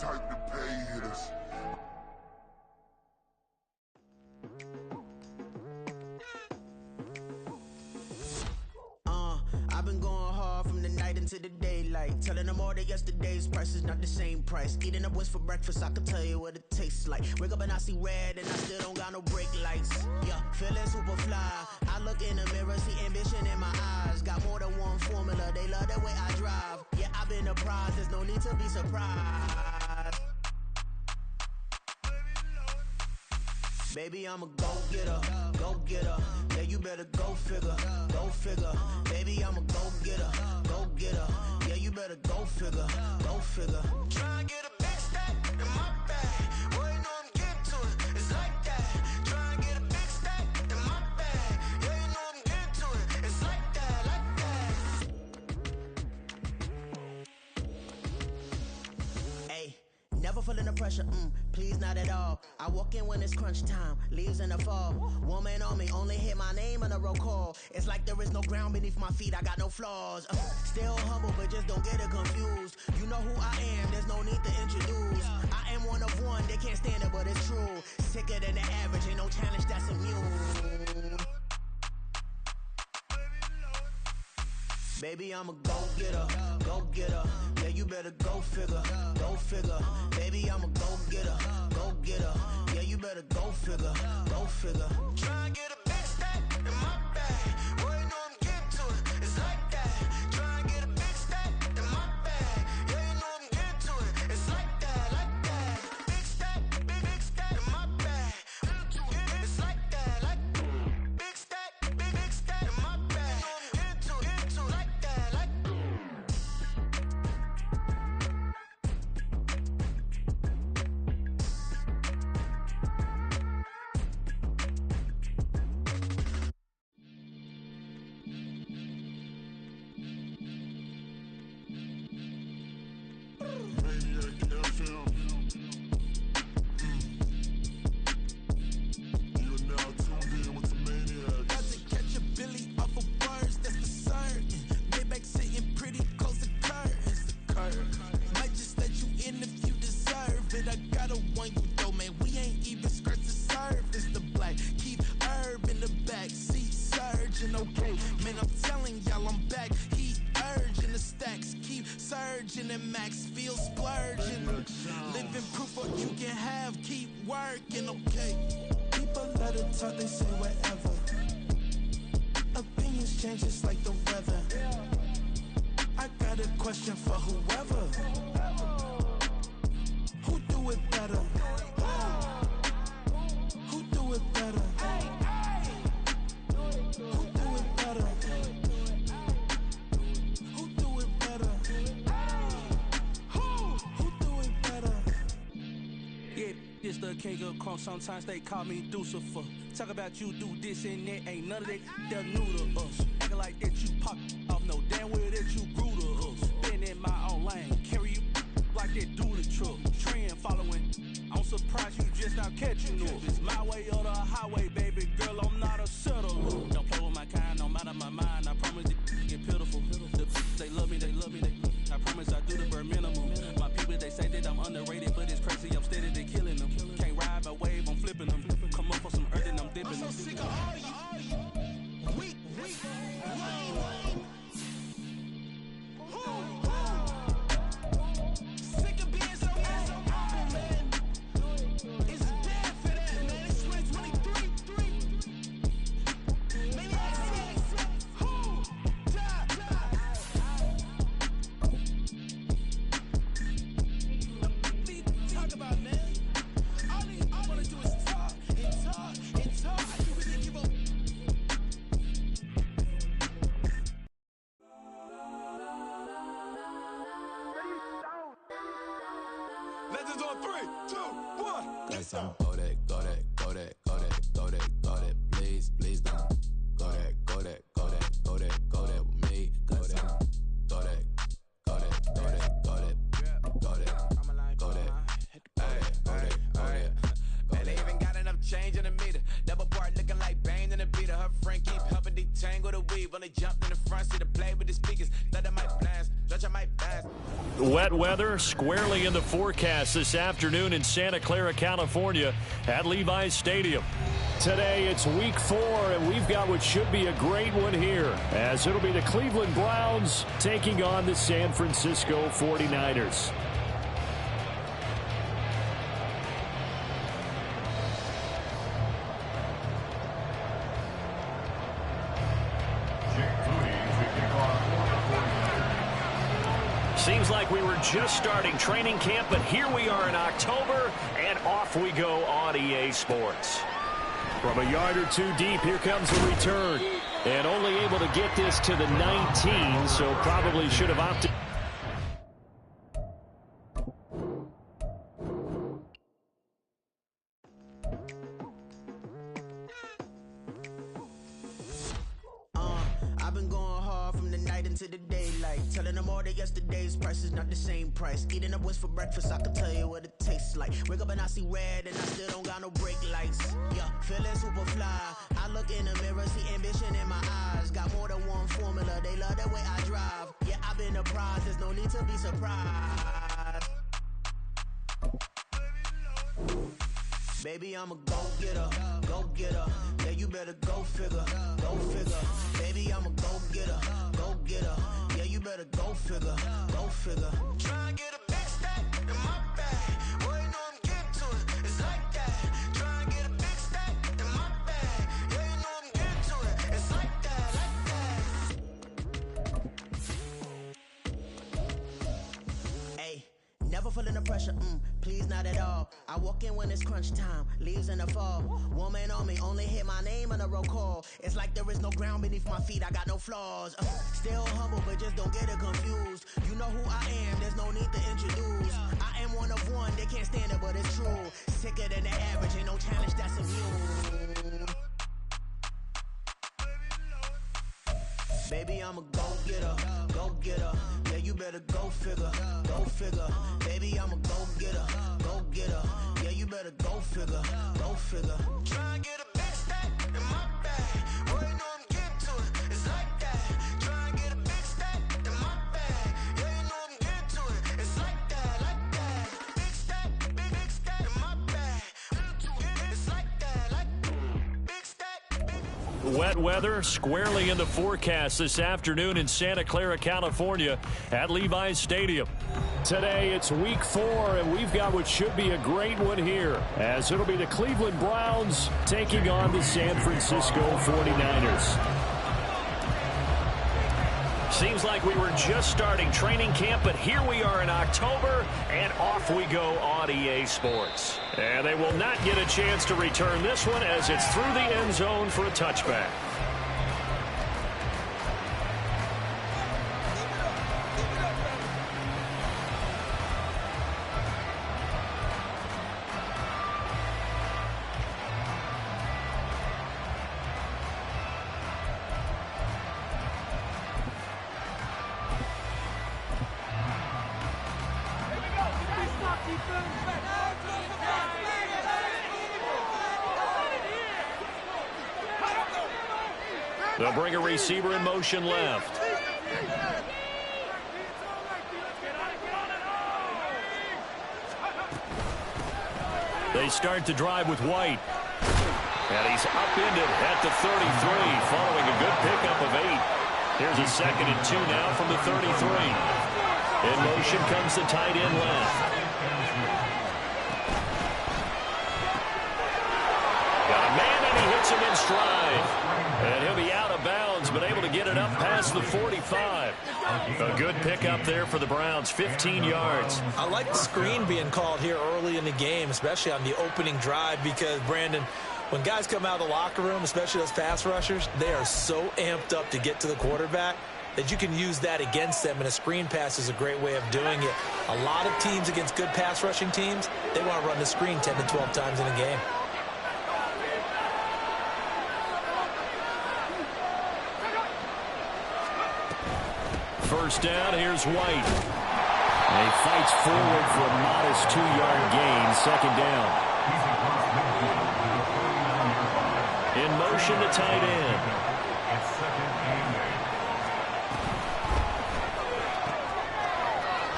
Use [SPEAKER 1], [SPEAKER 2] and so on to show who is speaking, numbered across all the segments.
[SPEAKER 1] type to pay hitters.
[SPEAKER 2] I've been going hard from the night into the daylight, telling them all that yesterday's price is not the same price. Eating up wings for breakfast, I can tell you what it tastes like. Wake up and I see red and I still don't got no brake lights. Yeah, feeling super fly. I look in the mirror, see ambition in my eyes. Got more than one formula, they love the way I drive. Yeah, I've been a prize, there's no need to be surprised. Baby, I'm a go-getter, go-getter. Yeah, you better go figure, go figure. Baby, I'm a go-getter, go-getter. Yeah, you better go figure, go figure. Try and get a big stack in my bag. Boy, you know I'm getting to it, it's like that. Try and get a big stack in my bag. Yeah, you know I'm getting to it, it's like that, like that. Hey, never feeling the pressure, please not at all. I walk in when it's crunch time, leaves in the fall. Woman on me, only hit my name on a roll call. It's like there is no ground beneath my feet, I got no flaws. Still humble, but just don't get it confused. You know who I am, there's no need to introduce. I am one of one, they can't stand it, but it's true. Sicker than the average, ain't no challenge that's immune. Baby, I'm a go-getter, go-getter. Yeah, you better go figure, go figure. Baby, I'm a go-getter, go-getter. Yeah, you better go figure, go figure. Try and get a big stack in my bag. Boy, you know I'm getting to it, it's like that. Try and get a big stack in my bag. Yeah, you know I'm getting to it, it's like that, like that. Big stack in my bag. It's like that, like big stack in my bag. You know I'm getting to it, like that, like
[SPEAKER 1] Maniac FM. You are now tuned in with the Maniacs.
[SPEAKER 3] Got to catch a Billy off of words, that's for certain. Maybach sitting pretty close to curtains. The curve might just let you in if you deserve it. I gotta want you though, man. We ain't even scratched the surface. The black keep herb in the back seat surging. Okay, man, I'm telling y'all I'm back. Heat urging the stacks keep surging and max feel splurging. Living proof what you can have, keep working. Okay, people let it talk, they say whatever. Opinions change just like the weather. I got a question for whoever. Who do it better? Who do it better? Who do it better? Who do it better? Who do it better?
[SPEAKER 4] Yeah, it's the king of crunk. Sometimes they call me Lucifer. Talk about you do this and that. Ain't none of that they're new to us. Acting like that you pop off. No damn well that you grew to us. Been in my own lane. Carry you like that do the truck. Trend following. I'm surprised you just not catching up. It's my way or the highway, baby girl. I'm not a settler. Don't play with my kind. I'm out of my mind. I promise it get pitiful. The they love me, they love me, they love me. I promise I do the bare minimum. My people, they say that I'm underrated, but it's crazy, I'm steady, they killing them. Can't ride my wave, I'm flipping them. Come up for some earth and I'm dipping them.
[SPEAKER 3] I'm so sick of all you. Weak, lame. Sick of being so open, man. It's dead for that, man. It's 2023. Maybe I see. Who? Die. Talk about, man. All I wanna do is talk and talk and talk. I can really give up. Legends on 3, 2, 1.
[SPEAKER 5] Got some go that, please don't. Go that with me. Got some go that.
[SPEAKER 6] Man, they even got enough change in the meter. Double part looking like Bane in the beater. Her friend keep helping
[SPEAKER 3] detangle the weave. Only jumped in the front seat to play with the speakers. Thought I might blast, judge I might blast.
[SPEAKER 6] Wet weather squarely in the forecast this afternoon in Santa Clara, California at Levi's Stadium. Today it's week 4, and we've got what should be a great one here, as it'll be the Cleveland Browns taking on the San Francisco 49ers. Seems like we were just starting training camp, but here we are in October, and off we go on EA Sports. From a yard or two deep, here comes the return. And only able to get this to the 19, so probably should have opted.
[SPEAKER 2] I've been going hard from the night into the daylight, telling them all that yesterday's price is not the same price. Eating up wings for breakfast, I can tell you what it tastes like. Wake up and I see red and I still don't got no brake lights. Yeah, feeling super fly. I look in the mirror, see ambition in my eyes. Got more than one formula, they love the way I drive. Yeah, I've been a prize, there's no need to be surprised. Baby, I'm a go-getter, go-getter. Yeah, you better go figure, go figure. Baby, I'm a go-getter, go-getter. Yeah, you better go figure, go figure. Try and get a big stack in my bag. Boy, you know I'm getting to it, it's like that. Try and get a big stack in my bag. Yeah, you know I'm getting to it, it's like that, like that. Hey, never feeling the pressure, please not at all. I walk in when it's crunch time, leaves in the fall. Woman on me, only hit my name on a roll call. It's like there is no ground beneath my feet, I got no flaws. Still humble, but just don't get it confused. You know who I am, there's no need to introduce. I am one of one, they can't stand it, but it's true. Sicker than the average, ain't no challenge that's immune. Baby, I'm a go-getter, go-getter. Yeah, you better go figure, go figure. Baby, I'm a go-getter, go-getter. Yeah, you better go figure, go figure. Try and get a big stack in my bag. Boy, you know I'm getting to it, it's like that. Try and get a big stack in my bag. Yeah, you know I'm getting to it, it's like that, like that. Big stack, big stack in my bag. It's like that, like big stack, big.
[SPEAKER 6] Wet weather squarely in the forecast this afternoon in Santa Clara, California at Levi's Stadium. Today it's week 4, and we've got what should be a great one here, as it'll be the Cleveland Browns taking on the San Francisco 49ers. Seems like we were just starting training camp, but here we are in October, and off we go on EA Sports. And they will not get a chance to return this one, as it's through the end zone for a touchback. They'll bring a receiver in motion left. They start to drive with White. And he's upended at the 33, following a good pickup of 8. Here's a 2nd and 2 now from the 33. In motion comes the tight end left. Got a man, and he hits him in stride. And he'll be out of bounds, but able to get it up past the 45. A good pickup there for the Browns, 15 yards.
[SPEAKER 7] I like the screen being called here early in the game, especially on the opening drive, because, Brandon, when guys come out of the locker room, especially those pass rushers, they are so amped up to get to the quarterback that you can use that against them, and a screen pass is a great way of doing it. A lot of teams against good pass rushing teams, they want to run the screen 10 to 12 times in a game.
[SPEAKER 6] First down, here's White. And he fights forward for a modest 2-yard gain, 2nd down. In motion, the tight end.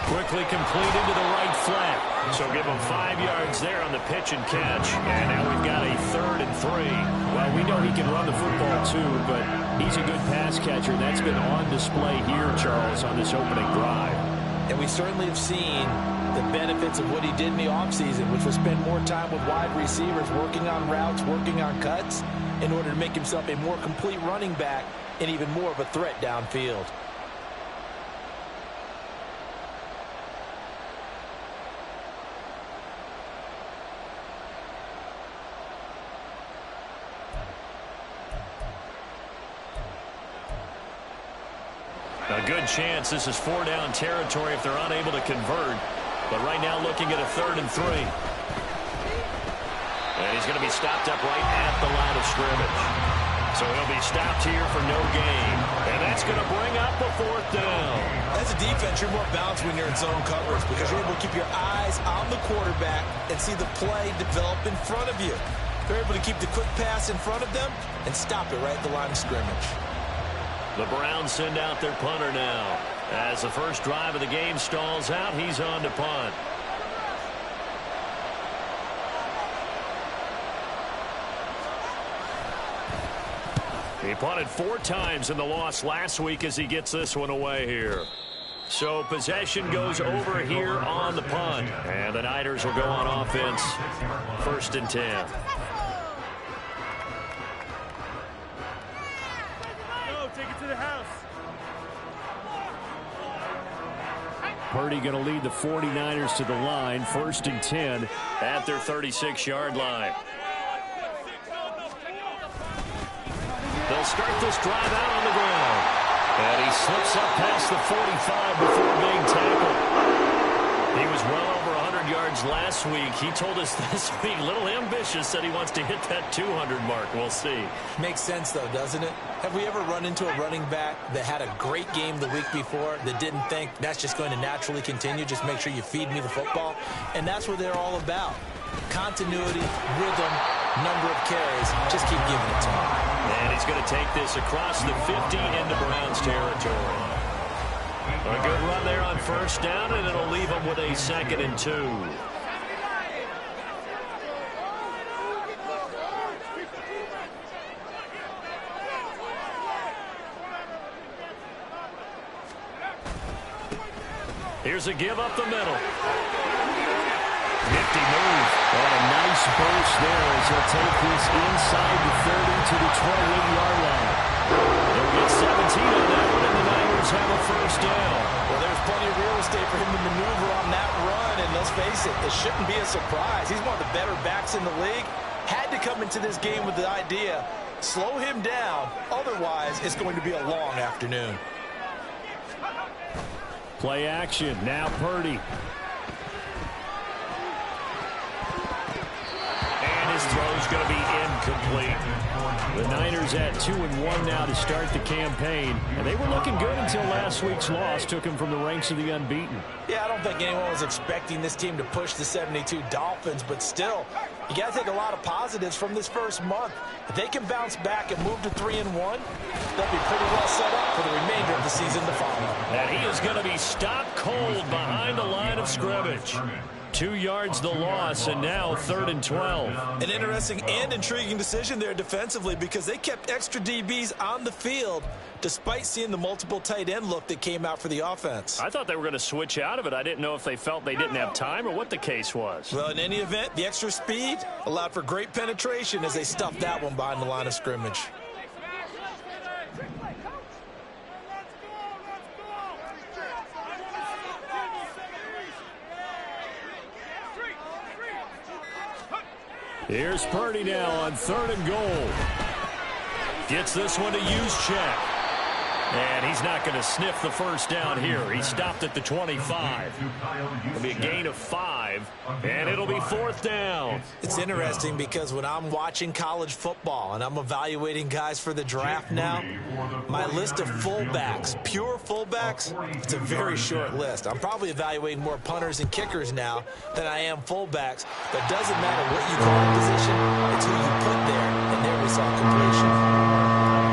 [SPEAKER 6] Quickly complete into the right flat. So give him 5 yards there on the pitch and catch. And now we've got a 3rd and 3. Well, we know he can run the football too, but he's a good pass catcher. That's been on display here, Charles, on this opening drive.
[SPEAKER 7] And we certainly have seen the benefits of what he did in the offseason, which was spend more time with wide receivers, working on routes, working on cuts, in order to make himself a more complete running back and even more of a threat downfield.
[SPEAKER 6] A good chance this is 4-down territory if they're unable to convert. But right now looking at a 3rd and 3. And he's going to be stopped up right at the line of scrimmage. So he'll be stopped here for no gain. And that's going to bring up a 4th down.
[SPEAKER 7] As a defense, you're more balanced when you're in zone coverage because you're able to keep your eyes on the quarterback and see the play develop in front of you. You're able to keep the quick pass in front of them and stop it right at the line of scrimmage.
[SPEAKER 6] The Browns send out their punter now. As the first drive of the game stalls out, he's on to punt. He punted 4 times in the loss last week as he gets this one away here. So possession goes over here on the punt. And the Niners will go on offense. 1st and 10. Purdy going to lead the 49ers to the line. 1st and 10 at their 36-yard line. They'll start this drive out on the ground. And he slips up past the 45 before being tackled. He was well over 100 yards last week. He told us this week, a little ambitious, said he wants to hit that 200 mark. We'll see.
[SPEAKER 7] Makes sense, though, doesn't it? Have we ever run into a running back that had a great game the week before that didn't think that's just going to naturally continue? Just make sure you feed me the football. And that's what they're all about. Continuity, rhythm, number of carries. Just keep giving it to him.
[SPEAKER 6] And he's going to take this across the 50 into Browns territory. A good run there on 1st down, and it'll leave him with a 2nd and 2. Here's a give up the middle. Nifty move.
[SPEAKER 8] And a nice burst there as he'll take this inside the 30 to the 28-yard line.
[SPEAKER 6] They'll get 17 on that one, and the Niners have a 1st down.
[SPEAKER 7] Well, there's plenty of real estate for him to maneuver on that run, and let's face it, it shouldn't be a surprise. He's one of the better backs in the league. Had to come into this game with the idea, slow him down, otherwise it's going to be a long afternoon.
[SPEAKER 8] Play action, now Purdy.
[SPEAKER 6] And his throw's going to be incomplete.
[SPEAKER 8] The Niners at 2-1 now to start the campaign. And they were looking good until last week's loss took them from the ranks of the unbeaten.
[SPEAKER 7] Yeah, I don't think anyone was expecting this team to push the 72 Dolphins, but still, you got to take a lot of positives from this first month. If they can bounce back and move to 3-1, they'll be pretty well set up for the remainder of the season to follow.
[SPEAKER 6] And he is going to be stopped cold behind the line of scrimmage. 2 yards the loss, and now 3rd and 12.
[SPEAKER 7] An interesting and intriguing decision there defensively because they kept extra DBs on the field despite seeing the multiple tight end look that came out for the offense.
[SPEAKER 6] I thought they were going to switch out of it. I didn't know if they felt they didn't have time or what the case was.
[SPEAKER 7] Well, in any event, the extra speed allowed for great penetration as they stuffed that one behind the line of scrimmage.
[SPEAKER 8] Here's Purdy now on 3rd and goal.
[SPEAKER 6] Gets this one to Juszczyk. And he's not going to sniff the first down here. He stopped at the 25. It'll be a gain of 5, and it'll be 4th down.
[SPEAKER 7] It's interesting because when I'm watching college football and I'm evaluating guys for the draft now, my list of fullbacks, pure fullbacks, it's a very short list. I'm probably evaluating more punters and kickers now than I am fullbacks. But it doesn't matter what you call a position, it's who you put there, and there we saw completion.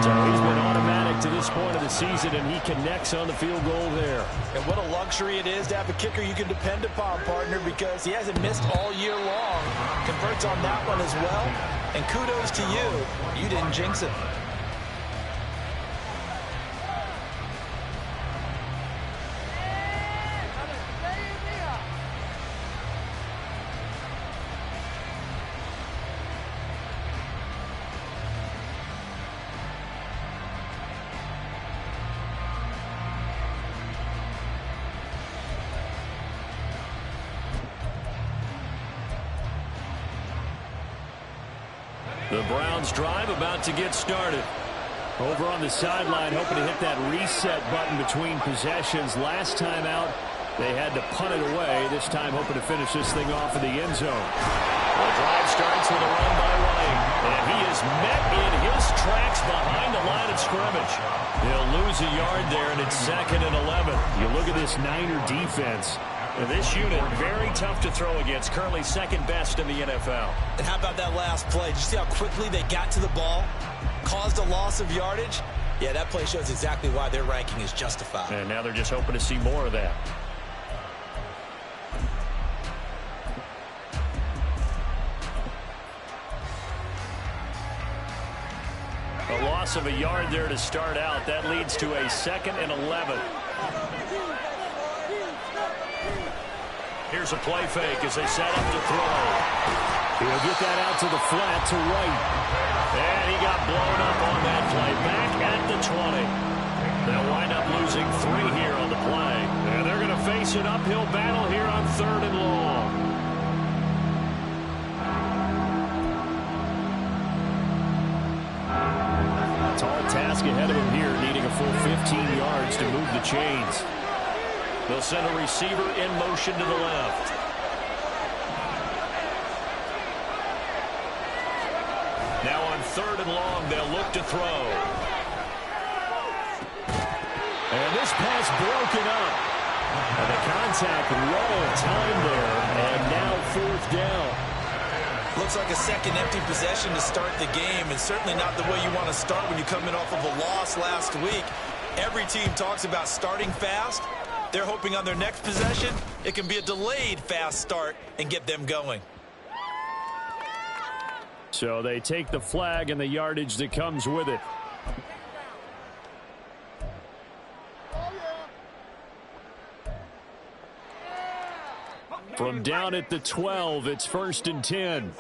[SPEAKER 8] So he's been automatic to this point of the season, and he connects on the field goal there.
[SPEAKER 7] And what a luxury it is to have a kicker you can depend upon, partner, because he hasn't missed all year long. Converts on that one as well. And kudos to you. You didn't jinx it.
[SPEAKER 6] The Browns drive about to get started.
[SPEAKER 8] Over on the sideline, hoping to hit that reset button between possessions. Last time out, they had to punt it away. This time, hoping to finish this thing off in the end zone.
[SPEAKER 6] The drive starts with a run by Running, and he is met in his tracks behind the line of scrimmage. He'll lose a yard there, and it's 2nd and 11.
[SPEAKER 8] You look at this Niner defense.
[SPEAKER 6] This unit, very tough to throw against, currently 2nd best in the NFL.
[SPEAKER 7] And how about that last play? Did you see how quickly they got to the ball? Caused a loss of yardage? Yeah, that play shows exactly why their ranking is justified.
[SPEAKER 6] And now they're just hoping to see more of that. A loss of a yard there to start out. That leads to a 2nd and 11. Here's a play fake as they set up to throw.
[SPEAKER 8] He'll get that out to the flat to White.
[SPEAKER 6] And he got blown up on that play. Back at the 20. They'll wind up losing 3 here on the play. And they're going to face an uphill battle here on 3rd and long.
[SPEAKER 8] Tall task ahead of him here, needing a full 15 yards to move the chains.
[SPEAKER 6] They'll send a receiver in motion to the left. Now on 3rd and long, they'll look to throw.
[SPEAKER 8] And this pass broken up. And the contact well timed there. And now 4th down.
[SPEAKER 7] Looks like a second empty possession to start the game, and certainly not the way you want to start when you come in off of a loss last week. Every team talks about starting fast. They're hoping on their next possession, it can be a delayed fast start and get them going.
[SPEAKER 8] So they take the flag and the yardage that comes with it. From down at the 12, it's 1st and 10.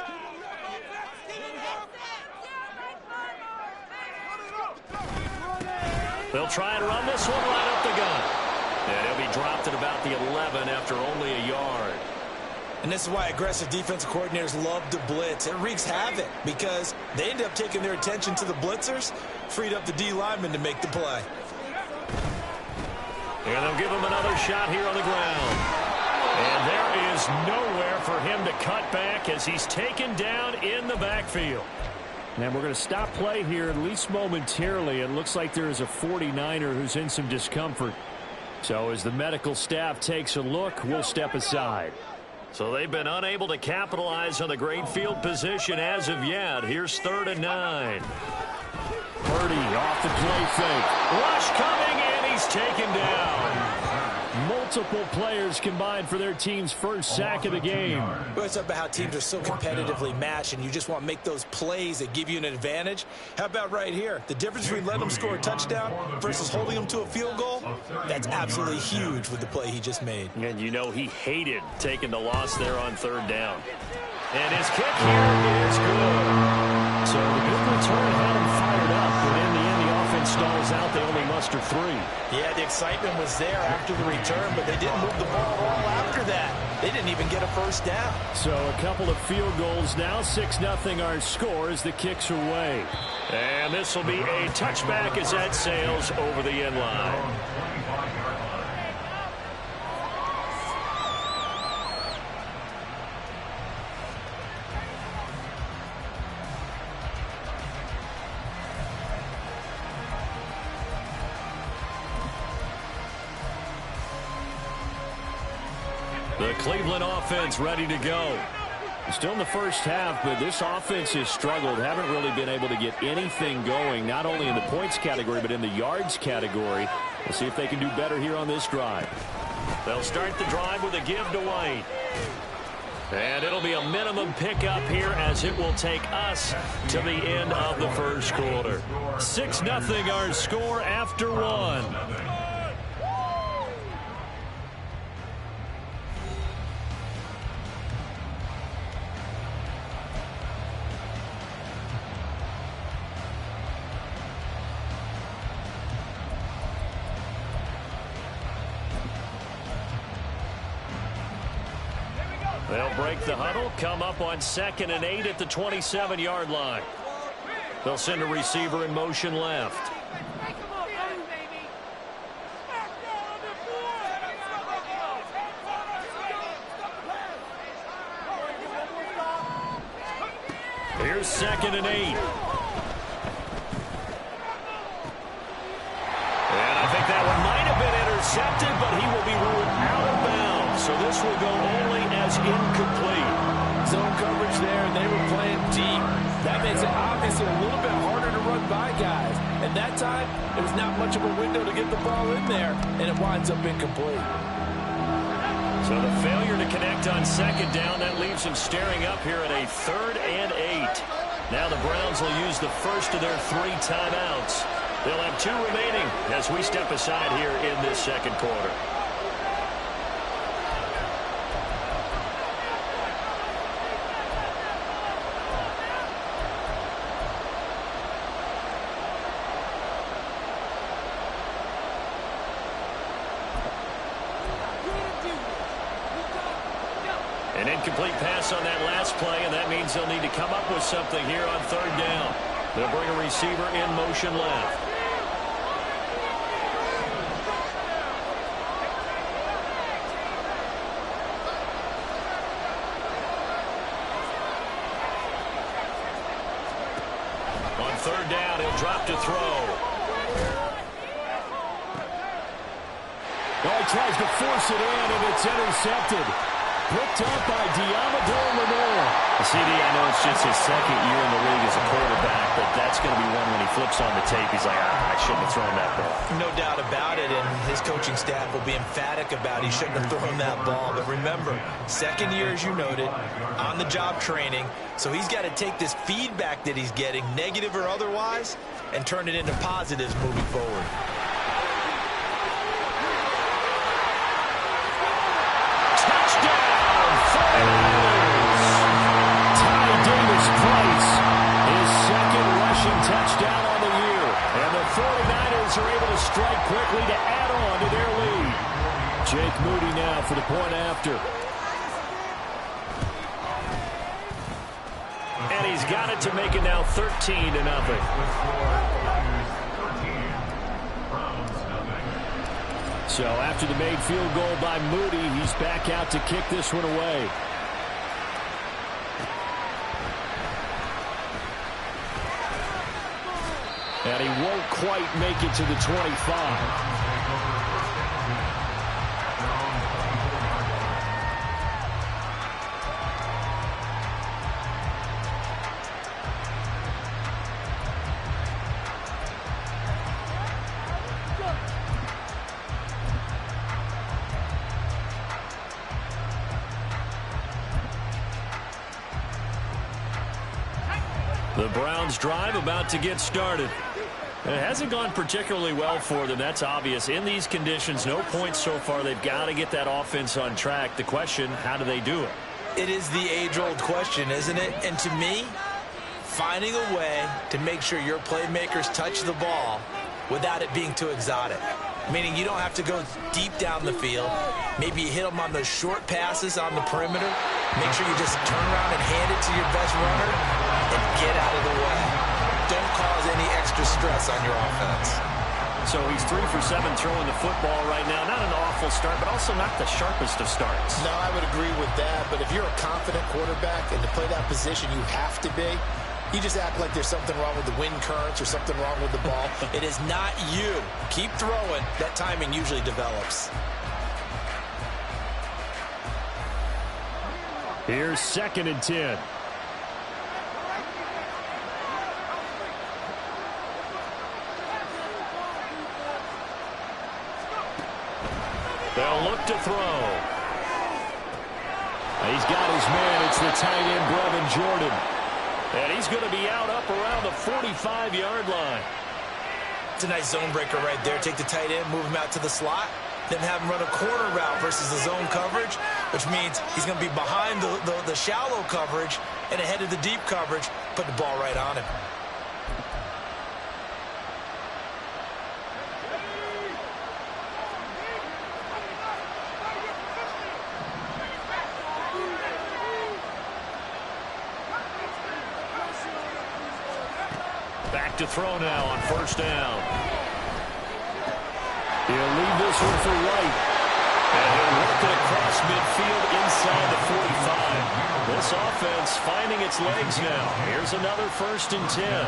[SPEAKER 6] They'll try and run this one right up the gut. And he'll be dropped at about the 11 after only a yard.
[SPEAKER 7] And this is why aggressive defensive coordinators love to blitz. It wreaks havoc because they end up taking their attention to the blitzers, freed up the D lineman to make the play.
[SPEAKER 6] And they'll give him another shot here on the ground. And there is nowhere for him to cut back as he's taken down in the backfield.
[SPEAKER 8] And we're going to stop play here, at least momentarily. It looks like there is a 49er who's in some discomfort. So as the medical staff takes a look, we'll step aside.
[SPEAKER 6] So they've been unable to capitalize on the great field position as of yet. Here's 3rd and 9.
[SPEAKER 8] Purdy off the play fake.
[SPEAKER 6] Rush coming, and he's taken down.
[SPEAKER 8] Multiple players combined for their team's first sack of the game.
[SPEAKER 7] It's about how teams are so competitively matched, and you just want to make those plays that give you an advantage. How about right here? The difference between letting them score a touchdown versus holding them to a field goal, that's absolutely huge with the play he just made.
[SPEAKER 6] And you know he hated taking the loss there on 3rd down. And his kick here is good.
[SPEAKER 8] So the good return had him fired up, but in the end the offense stalls out. They only muster 3.
[SPEAKER 7] Yeah, the excitement was there after the return, but they didn't move the ball at all after that. They didn't even get a first down.
[SPEAKER 8] So a couple of field goals now. 6-0 our score as the kicks away.
[SPEAKER 6] And this will be a touchback as that sails over the end line. The Cleveland offense ready to go.
[SPEAKER 8] Still in the first half, but this offense has struggled. Haven't really been able to get anything going, not only in the points category, but in the yards category. We'll see if they can do better here on this drive.
[SPEAKER 6] They'll start the drive with a give to White. And it'll be a minimum pickup here as it will take us to the end of the first quarter. 6-0 our score after one. They'll break the huddle, come up on 2nd and 8 at the 27-yard line. They'll send a receiver in motion left. Here's 2nd and 8. And I think that one might have been intercepted, but he will be ruled out of bounds. So this will go only as incomplete.
[SPEAKER 9] Zone coverage there, and they were playing deep. That makes it obviously a little bit harder to run by guys. And that time, there was not much of a window to get the ball in there, and it winds up incomplete.
[SPEAKER 6] So the failure to connect on 2nd down, that leaves them staring up here at a 3rd and 8. Now the Browns will use the first of their 3 timeouts. They'll have 2 remaining as we step aside here in this second quarter. An incomplete pass on that last play, and that means they'll need to come up with something here on 3rd down. They'll bring a receiver in motion left. On 3rd down, he'll drop to throw.
[SPEAKER 8] Oh, he tries to force it in, and it's intercepted. Picked up by Diamador Lenore.
[SPEAKER 6] CD, I know it's just his 2nd year in the league as a quarterback, but that's going to be one when he flips on the tape. He's like, I shouldn't have thrown that ball.
[SPEAKER 7] No doubt about it, and his coaching staff will be emphatic about he shouldn't have thrown that ball. But remember, 2nd year, as you noted, on-the-job training, so he's got to take this feedback that he's getting, negative or otherwise, and turn it into positives moving forward.
[SPEAKER 8] Touchdown on the year. And the 49ers are able to strike quickly to add on to their lead. Jake Moody now for the point after.
[SPEAKER 6] And he's got it to make it now 13-0.
[SPEAKER 8] So after the made field goal by Moody, he's back out to kick this one away. And he won't quite make it to the 25.
[SPEAKER 6] The Browns drive about to get started. It hasn't gone particularly well for them. That's obvious. In these conditions, no points so far. They've got to get that offense on track. The question, how do they do it?
[SPEAKER 7] It is the age-old question, isn't it? And to me, finding a way to make sure your playmakers touch the ball without it being too exotic. Meaning you don't have to go deep down the field. Maybe you hit them on those short passes on the perimeter. Make sure you just turn around and hand it to your best runner and get out of the way. Don't cause any extra stress on your offense.
[SPEAKER 6] So he's 3 for 7 throwing the football right now. Not an awful start, but also not the sharpest of starts.
[SPEAKER 10] No, I would agree with that. But if you're a confident quarterback and to play that position, you have to be. You just act like there's something wrong with the wind currents or something wrong with the ball.
[SPEAKER 7] It is not you. Keep throwing. That timing usually develops.
[SPEAKER 8] Here's 2nd and 10.
[SPEAKER 6] They'll look to throw.
[SPEAKER 8] He's got his man. It's the tight end, Brevin Jordan.
[SPEAKER 6] And he's going to be out up around the 45-yard line.
[SPEAKER 7] It's a nice zone breaker right there. Take the tight end, move him out to the slot, then have him run a corner route versus the zone coverage, which means he's going to be behind the shallow coverage and ahead of the deep coverage. Put the ball right on him.
[SPEAKER 6] Back to throw now on 1st down.
[SPEAKER 8] He'll leave this one for White.
[SPEAKER 6] And he'll work it across midfield inside the 45. This offense finding its legs now. Here's another 1st and 10.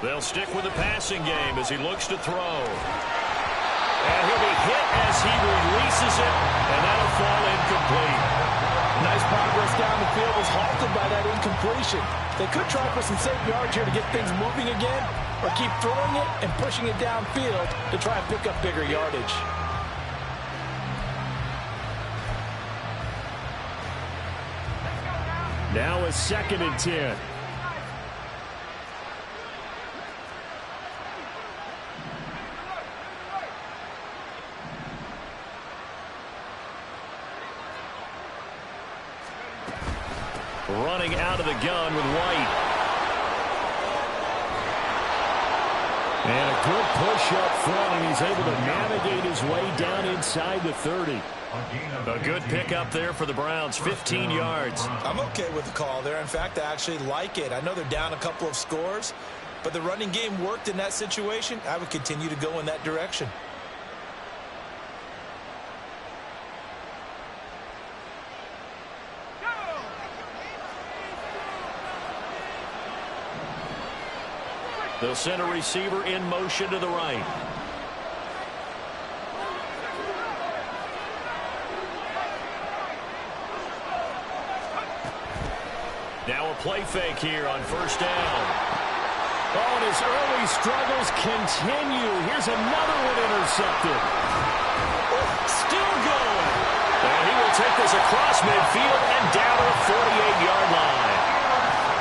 [SPEAKER 6] They'll stick with the passing game as he looks to throw. And he'll be hit as he releases it, and that'll fall incomplete.
[SPEAKER 9] Nice progress down the field was halted by that incompletion. They could try for some safe yards here to get things moving again, or keep throwing it and pushing it downfield to try and pick up bigger yardage.
[SPEAKER 8] Now a 2nd and 10.
[SPEAKER 6] Running out of the gun with White.
[SPEAKER 8] And a good push up front, and he's able to navigate his way down inside the 30.
[SPEAKER 6] A good pickup there for the Browns, 15 yards.
[SPEAKER 7] I'm okay with the call there. In fact, I actually like it. I know they're down a couple of scores, but the running game worked in that situation. I would continue to go in that direction.
[SPEAKER 6] They'll send a receiver in motion to the right. Now a play fake here on 1st down.
[SPEAKER 8] Oh, and his early struggles continue. Here's another one intercepted.
[SPEAKER 6] Still going. And he will take this across midfield and down to the 48-yard line.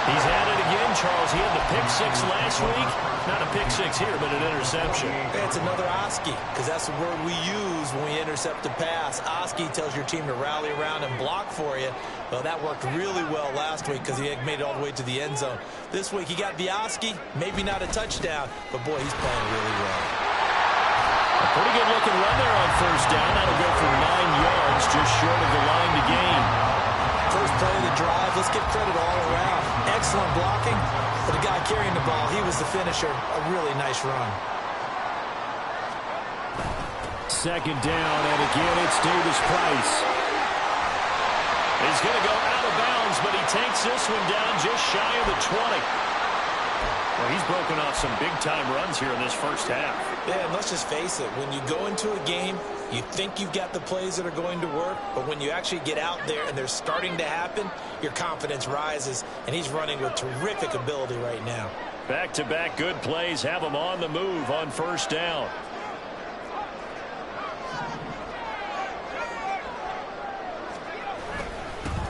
[SPEAKER 6] He's had it again, Charles. He had the pick 6 last week. Not a pick 6 here, but an interception.
[SPEAKER 7] It's another Oski, because that's the word we use when we intercept a pass. Oski tells your team to rally around and block for you. Well, that worked really well last week because he had made it all the way to the end zone. This week he got the Oski, maybe not a touchdown, but boy, he's playing really well.
[SPEAKER 6] A pretty good looking run there on 1st down. That'll go for 9 yards, just short of the line to gain.
[SPEAKER 7] First play of the drive, let's give credit all around. Excellent blocking, but the guy carrying the ball, he was the finisher. A really nice run.
[SPEAKER 8] 2nd down, and again it's Davis Price.
[SPEAKER 6] He's going to go out of bounds, but he takes this one down just shy of the 20. Well, he's broken off some big-time runs here in this 1st half.
[SPEAKER 7] Yeah, and let's just face it. When you go into a game, you think you've got the plays that are going to work, but when you actually get out there and they're starting to happen, your confidence rises, and he's running with terrific ability right now.
[SPEAKER 6] Back-to-back good plays have him on the move on 1st down.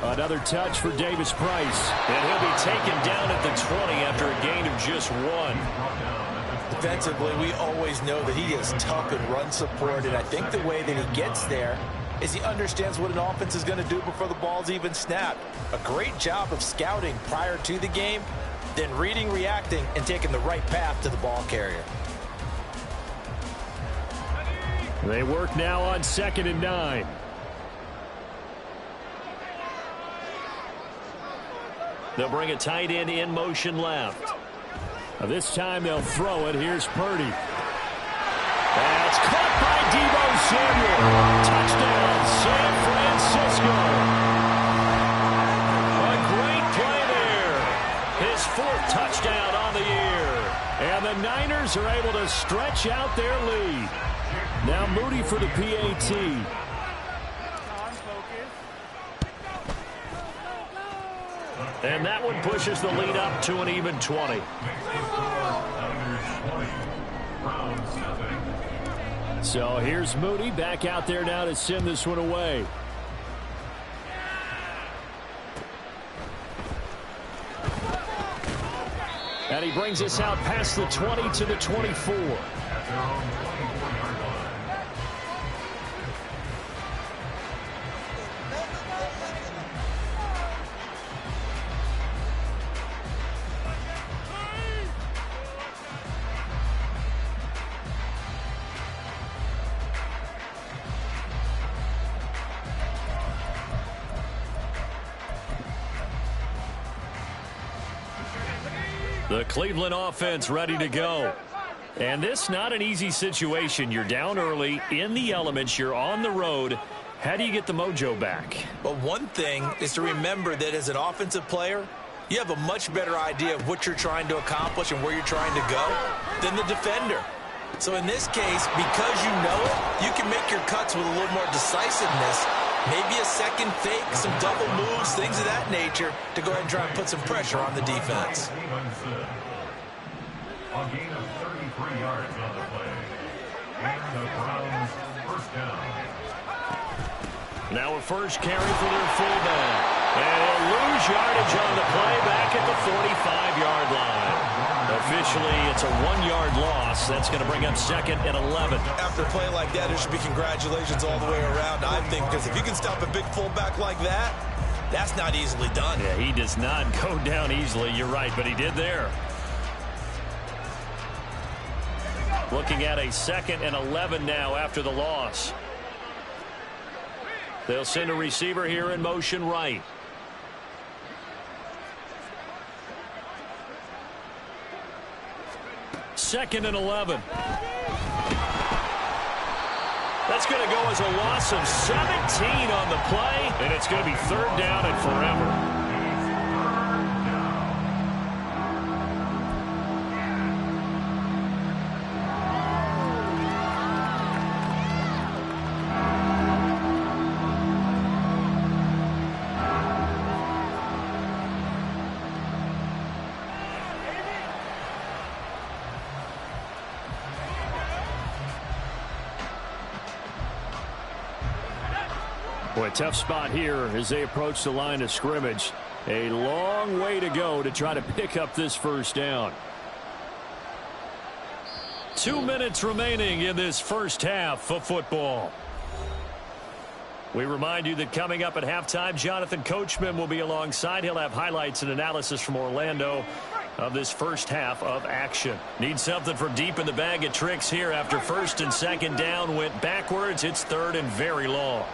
[SPEAKER 8] Another touch for Davis Price.
[SPEAKER 6] And he'll be taken down at the 20 after a gain of just 1.
[SPEAKER 7] Defensively, we always know that he is tough in run support, and I think the way that he gets there is he understands what an offense is going to do before the ball's even snapped. A great job of scouting prior to the game. then reading, reacting, and taking the right path to the ball carrier.
[SPEAKER 6] They work now on 2nd and 9. They'll bring a tight end in motion left. This time they'll throw it. Here's Purdy. That's caught by Deebo Samuel. Touchdown, San Francisco. A great play there. His 4th touchdown on the year. And the Niners are able to stretch out their lead. Now Moody for the PAT. And that one pushes the lead up to an even 20. So here's Moody back out there now to send this one away. And he brings us out past the 20 to the 24. The Cleveland offense ready to go. And this not an easy situation. You're down early, in the elements, you're on the road. How do you get the mojo back?
[SPEAKER 7] Well, one thing is to remember that as an offensive player, you have a much better idea of what you're trying to accomplish and where you're trying to go than the defender. So in this case, because you know it, you can make your cuts with a little more decisiveness. Maybe a second fake, some double moves, things of that nature to go ahead and try and put some pressure on the defense.
[SPEAKER 11] A gain of 33 yards on the play. And the Browns first down.
[SPEAKER 6] Now a first carry for their fullback. And he'll lose yardage on the play back at the 45-yard line. Officially, it's a 1-yard loss. That's going to bring up 2nd and 11.
[SPEAKER 7] After a play like that, there should be congratulations all the way around, I think, because if you can stop a big fullback like that, that's not easily done.
[SPEAKER 6] Yeah, he does not go down easily. You're right, but he did there. Looking at a 2nd and 11 now after the loss. They'll send a receiver here in motion right. Second and 11. That's going to go as a loss of 17 on the play, and it's going to be 3rd down and forever. Boy, tough spot here as they approach the line of scrimmage. A long way to go to try to pick up this first down. 2 minutes remaining in this first half of football. We remind you that coming up at halftime, Jonathan Coachman will be alongside. He'll have highlights and analysis from Orlando of this first half of action. Need something from deep in the bag of tricks here after 1st and 2nd down went backwards. It's 3rd and very long.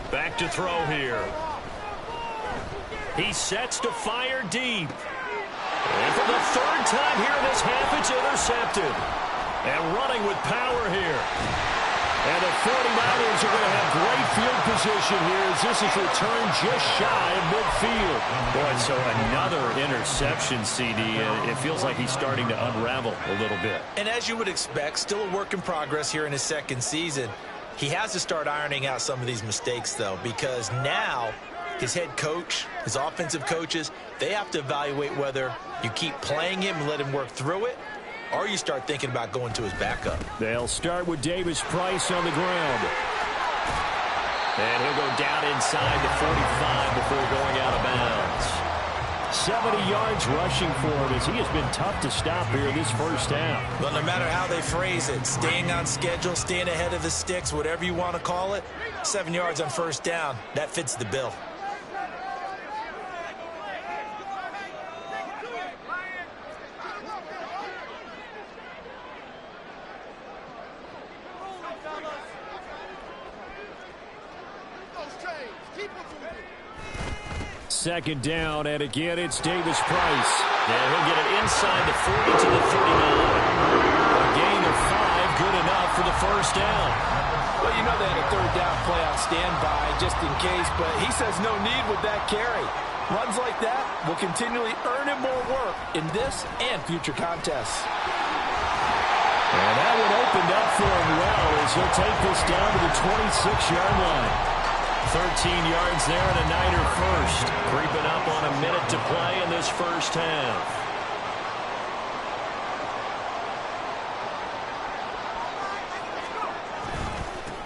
[SPEAKER 6] Back to throw here. He sets to fire deep. And for the 3rd time here in this half, it's intercepted. And running with power here. And the 49ers are going to have great field position here as this is returned just shy of midfield. Boy, so another interception, CD. It feels like he's starting to unravel a little bit. And as you would expect, still a work in progress here in his 2nd season. He has to start ironing out some of these mistakes, though, because now his head coach, his offensive coaches, they have to evaluate whether you keep playing him and let him work through it, or you start thinking about going to his backup. They'll start with Davis Price on the ground. And he'll go down inside the 45 before going out of bounds.
[SPEAKER 8] 70 yards rushing for him as he has been tough to stop here this first half.
[SPEAKER 7] Well, no matter how they phrase it, staying on schedule, staying ahead of the sticks, whatever you want to call it, 7 yards on first down, that fits the bill.
[SPEAKER 8] Second down, and again, it's Davis Price.
[SPEAKER 6] And he'll get it inside the 40 to the 39. A gain of 5, good enough for the first down.
[SPEAKER 9] Well, you know they had a third down play on standby just in case, but he says no need with that carry. Runs like that will continually earn him more work in this and future contests.
[SPEAKER 8] And that one opened up for him well as he'll take this down to the 26-yard line. 13 yards there and a Niner first. Creeping up on a minute to play in this first half.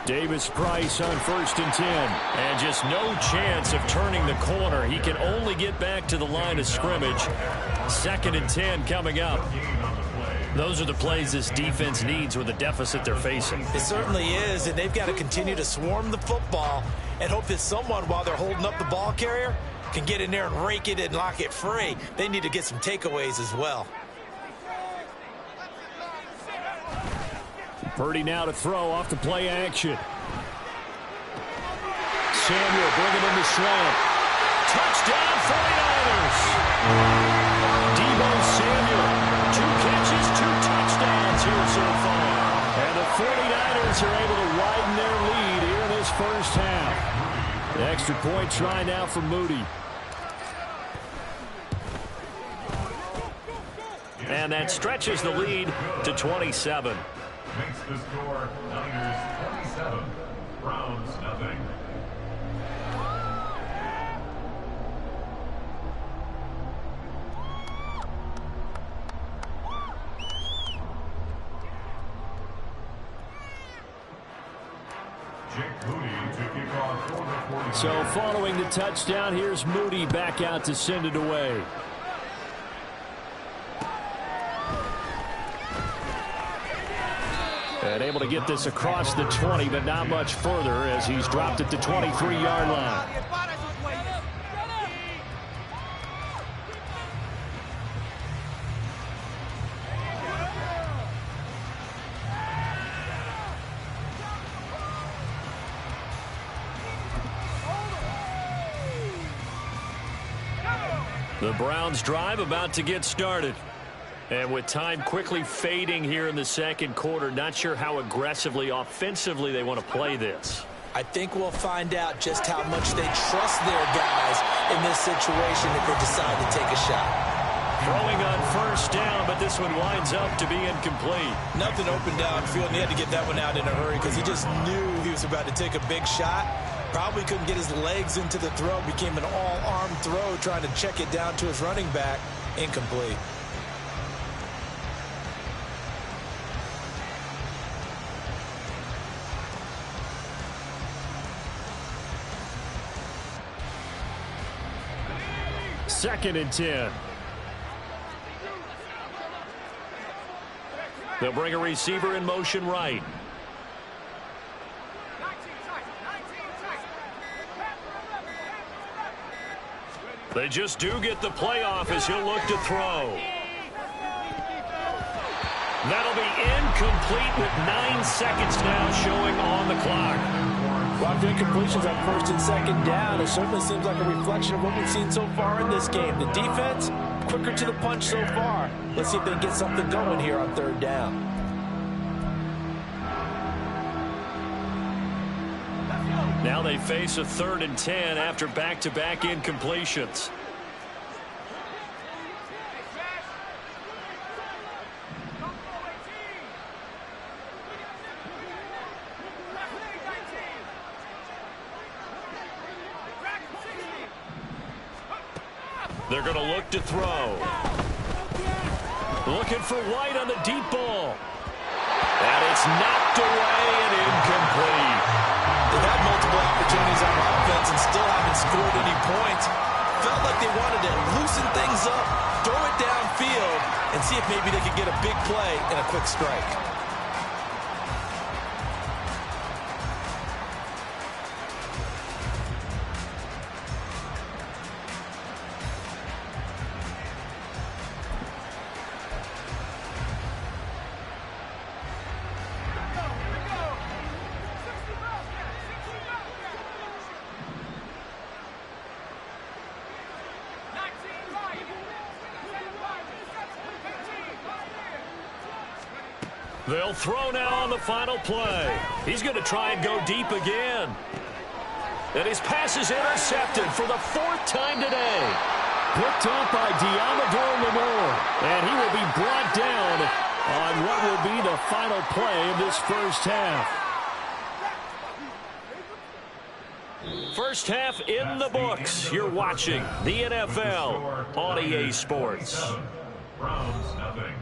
[SPEAKER 8] Davis Price on 1st and 10. And just no chance of turning the corner. He can only get back to the line of scrimmage. 2nd and 10 coming up. Those are the plays this defense needs with the deficit they're facing.
[SPEAKER 7] It certainly is, and they've got to continue to swarm the football and hope that someone, while they're holding up the ball carrier, can get in there and rake it and lock it free. They need to get some takeaways as well.
[SPEAKER 8] Purdy now to throw off the play action. Samuel bringing in the slant. Touchdown 49ers. Deebo Samuel. 2 catches, 2 touchdowns here so far. And the 49ers are able to widen their lead here in this first half. The extra point try now for Moody. And that stretches the lead to 27.
[SPEAKER 11] Makes the score Niners 27, Browns nothing.
[SPEAKER 8] So following the touchdown, here's Moody back out to send it away. And able to get this across the 20, but not much further as he's dropped it to 23-yard line. The Browns drive about to get started. And with time quickly fading here in the second quarter, not sure how aggressively, offensively they want to play this.
[SPEAKER 7] I think we'll find out just how much they trust their guys in this situation if they decide to take a shot.
[SPEAKER 8] Throwing on first down, but this one winds up to be incomplete.
[SPEAKER 7] Nothing open downfield, and he had to get that one out in a hurry because he just knew he was about to take a big shot. Probably couldn't get his legs into the throw. Became an all-arm throw trying to check it down to his running back. Incomplete.
[SPEAKER 8] Second and 10. They'll bring a receiver in motion right. They just do get the playoff as he'll look to throw. That'll be incomplete with 9 seconds now showing on the clock.
[SPEAKER 9] A lot of incompletions on 1st and 2nd down. It certainly seems like a reflection of what we've seen so far in this game. The defense, quicker to the punch so far. Let's see if they can get something going here on 3rd down.
[SPEAKER 8] Now they face a 3rd and 10 after back-to-back incompletions. They're going to look to throw. Looking for White on the deep ball. And it's knocked away and incomplete.
[SPEAKER 7] They've had multiple opportunities on offense and still haven't scored any points. felt like they wanted to loosen things up, throw it downfield, and see if maybe they could get a big play and a quick strike.
[SPEAKER 6] They'll throw now on the final play. He's going to try and go deep again. And his pass is intercepted for the 4th time today. Picked up by Diamador Lenore. And he will be brought down on what will be the final play of this first half. First half in the books. You're watching the NFL on EA Sports.
[SPEAKER 11] Browns nothing.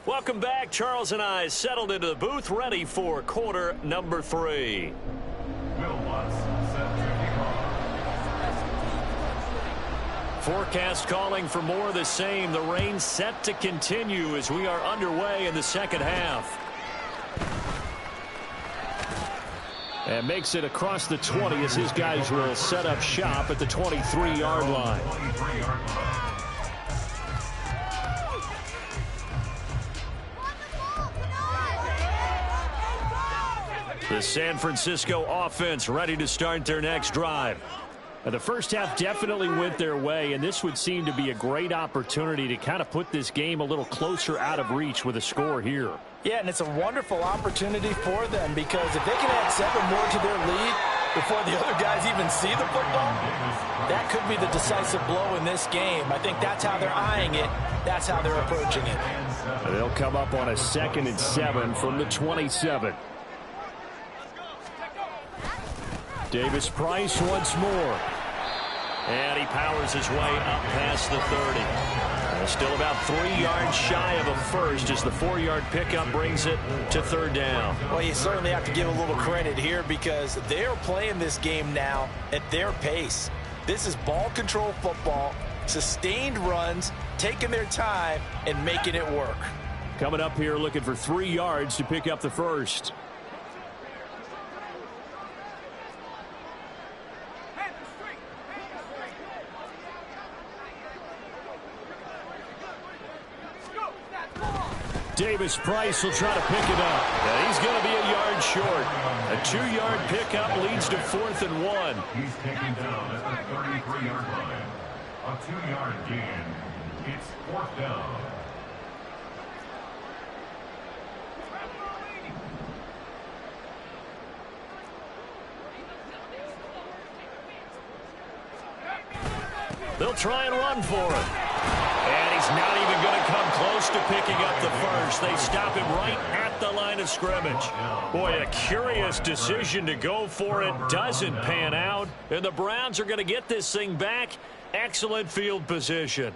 [SPEAKER 6] Welcome back. Charles and I settled into the booth, ready for quarter number 3.
[SPEAKER 11] Will Lutz set to kick off.
[SPEAKER 6] Forecast calling for more of the same. The rain set to continue as we are underway in the second half. And makes it across the 20 as his guys will set up shop at the 23-yard line. The San Francisco offense ready to start their next drive. Now, the first half definitely went their way, and this would seem to be a great opportunity to kind of put this game a little closer out of reach with a score here.
[SPEAKER 9] Yeah, and it's a wonderful opportunity for them because if they can add 7 more to their lead before the other guys even see the football, that could be the decisive blow in this game. I think that's how they're eyeing it. That's how they're approaching it.
[SPEAKER 6] And they'll come up on a 2nd and 7 from the 27. Davis Price once more. And he powers his way up past the 30. And still about 3 yards shy of a first as the 4-yard pickup brings it to 3rd down.
[SPEAKER 9] Well, you certainly have to give a little credit here because they're playing this game now at their pace. This is ball control football, sustained runs, taking their time, and making it work.
[SPEAKER 6] Coming up here looking for 3 yards to pick up the first. Davis Price will try to pick it up. And he's going to be a yard short. A 2-yard pickup leads to 4th and 1.
[SPEAKER 11] He's taken down at the 33-yard line. A 2-yard gain. It's 4th down.
[SPEAKER 6] They'll try and run for it. And he's not even going to come close to picking up the first. They stop him right at the line of scrimmage. Boy, a curious decision to go for it. Doesn't pan out. And the Browns are going to get this thing back. Excellent field position.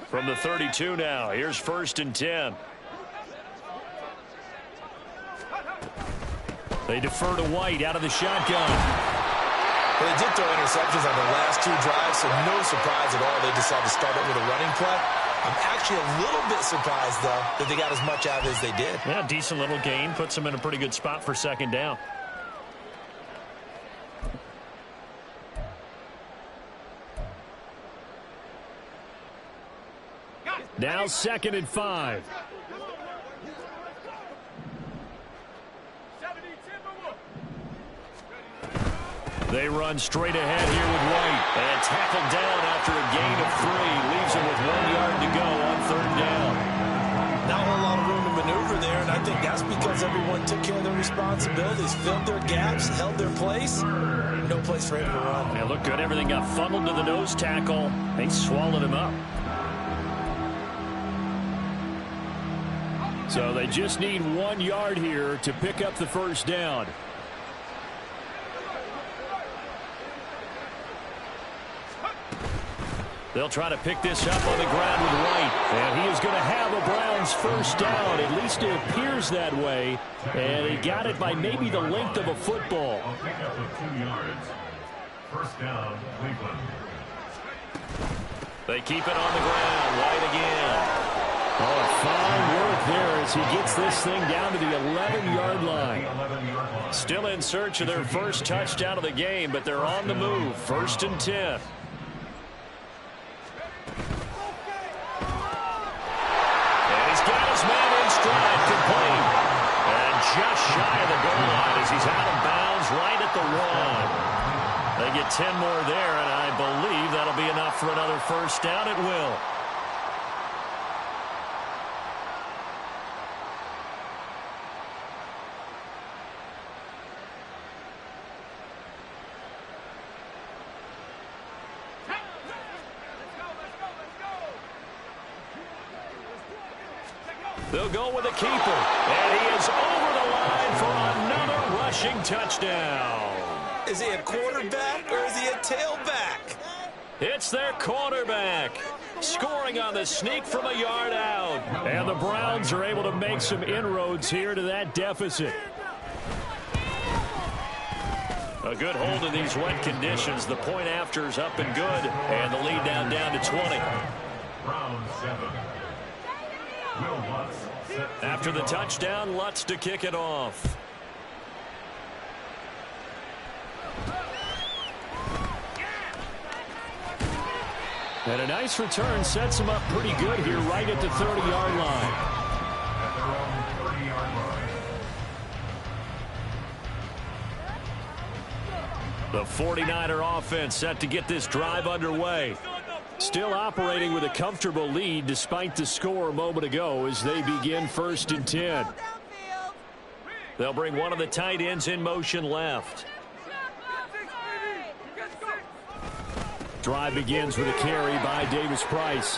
[SPEAKER 6] From the 32 now, here's 1st and 10. They defer to White out of the shotgun.
[SPEAKER 7] Well, they did throw interceptions on the last 2 drives, so no surprise at all they decided to start it with a running play. I'm actually a little bit surprised, though, that they got as much out of it as they did.
[SPEAKER 6] Yeah, decent little gain. Puts them in a pretty good spot for 2nd down. Now 2nd and 5. They run straight ahead here with White. And tackled down after a gain of 3. Leaves him with 1 yard to go on 3rd down.
[SPEAKER 7] Not a whole lot of room to maneuver there, and I think that's because everyone took care of their responsibilities, filled their gaps, held their place. No place for him to run.
[SPEAKER 6] It looked good. Everything got funneled to the nose tackle. They swallowed him up. So they just need 1 yard here to pick up the 1st down. They'll try to pick this up on the ground with White. And he is going to have a Browns first down. At least it appears that way. And he got it by maybe the length of a football.
[SPEAKER 11] I'll pick up with 2 yards. First down, Cleveland.
[SPEAKER 6] They keep it on the ground. White again. Oh, fine work there as he gets this thing down to the 11-yard line. Still in search of their first touchdown of the game, but they're on the move. 1st and 10. And he's got his man in stride, complete. And just shy of the goal line as he's out of bounds right at the 1. They get 10 more there, and I believe that'll be enough for another first down. It will. They'll go with a keeper, and he is over the line for another rushing touchdown.
[SPEAKER 7] Is he a quarterback or is he a tailback?
[SPEAKER 6] It's their quarterback, scoring on the sneak from a yard out. And the Browns are able to make some inroads here to that deficit. A good hold in these wet conditions. The point after is up and good, and the lead down to 20.
[SPEAKER 11] Round 7.
[SPEAKER 6] After the touchdown, Lutz to kick it off. And a nice return sets him up pretty good here right at the 30-yard line.
[SPEAKER 11] At their own 30-yard line.
[SPEAKER 6] The 49er offense set to get this drive underway. Still operating with a comfortable lead despite the score a moment ago as they begin 1st and 10. They'll bring one of the tight ends in motion left. Drive begins with a carry by Davis Price.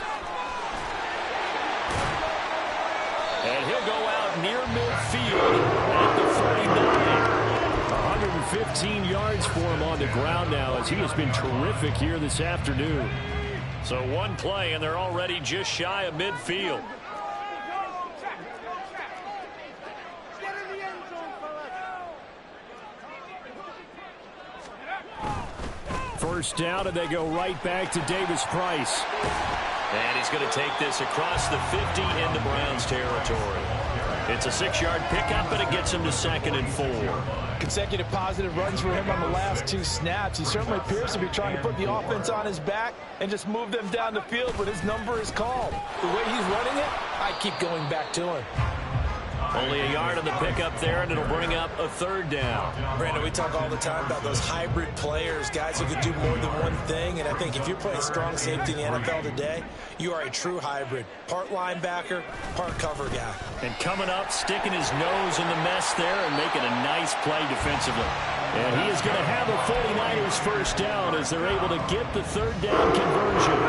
[SPEAKER 6] And he'll go out near midfield at the 49. 115 yards for him on the ground now as he has been terrific here this afternoon. So one play, and they're already just shy of midfield. First down, and they go right back to Davis Price. And he's going to take this across the 50 into Browns territory. It's a 6-yard pickup, and it gets him to 2nd and 4.
[SPEAKER 9] Consecutive positive runs for him on the last 2 snaps. He certainly appears to be trying to put the offense on his back and just move them down the field when his number is called. The way he's running it, I keep going back to him.
[SPEAKER 6] Only a yard on the pickup there, and it'll bring up a 3rd down.
[SPEAKER 7] Brandon, we talk all the time about those hybrid players, guys who can do more than one thing. And I think if you're playing strong safety in the NFL today, you are a true hybrid. Part linebacker, part cover guy. And
[SPEAKER 6] coming up, sticking his nose in the mess there and making a nice play defensively. And he is going to have a 49ers first down as they're able to get the 3rd down conversion.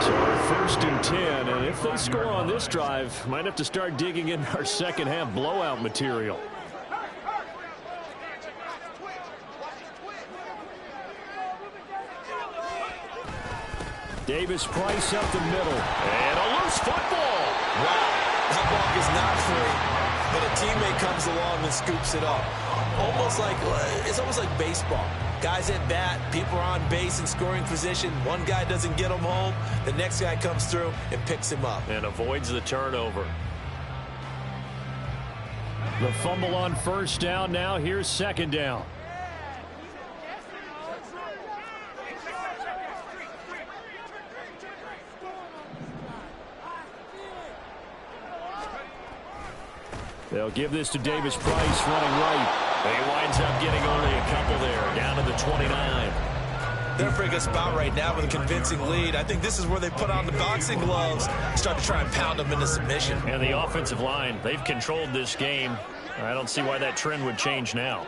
[SPEAKER 6] So 1st and 10, and if they score on this drive, might have to start digging in our second half blowout material. Davis Price up the middle. And a loose football.
[SPEAKER 7] Wow, that ball is not free, but a teammate comes along and scoops it up. It's almost like baseball. Guys at bat, people are on base in scoring position. One guy doesn't get him home. The next guy comes through and picks him up.
[SPEAKER 6] And avoids the turnover. The fumble on 1st down. Now here's 2nd down. They'll give this to Davis Price running right. And he winds up getting only a couple there, down to the 29.
[SPEAKER 7] They're in a pretty good spot right now with a convincing lead. I think this is where they put on the boxing gloves, start to try and pound them into submission.
[SPEAKER 6] And the offensive line, they've controlled this game. I don't see why that trend would change now.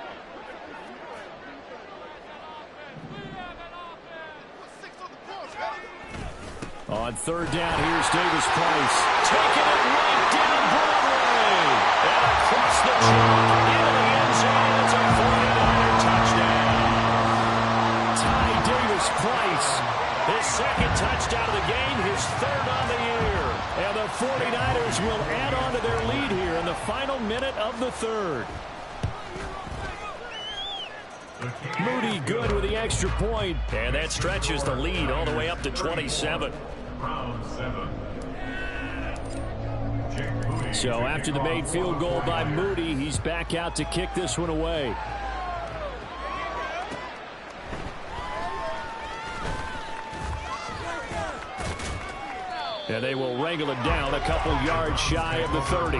[SPEAKER 6] On 3rd down, here's Davis Price. Taking it right down Broadway. And across the chalk into the end zone. It's a 49er touchdown. Ty Davis Price, his 2nd touchdown of the Steelers will add on to their lead here in the final minute of the third. Moody good with the extra point, and that stretches the lead all the way up to 27. So after the made field goal by Moody, he's back out to kick this one away. And they will wrangle it down a couple yards shy of the 30.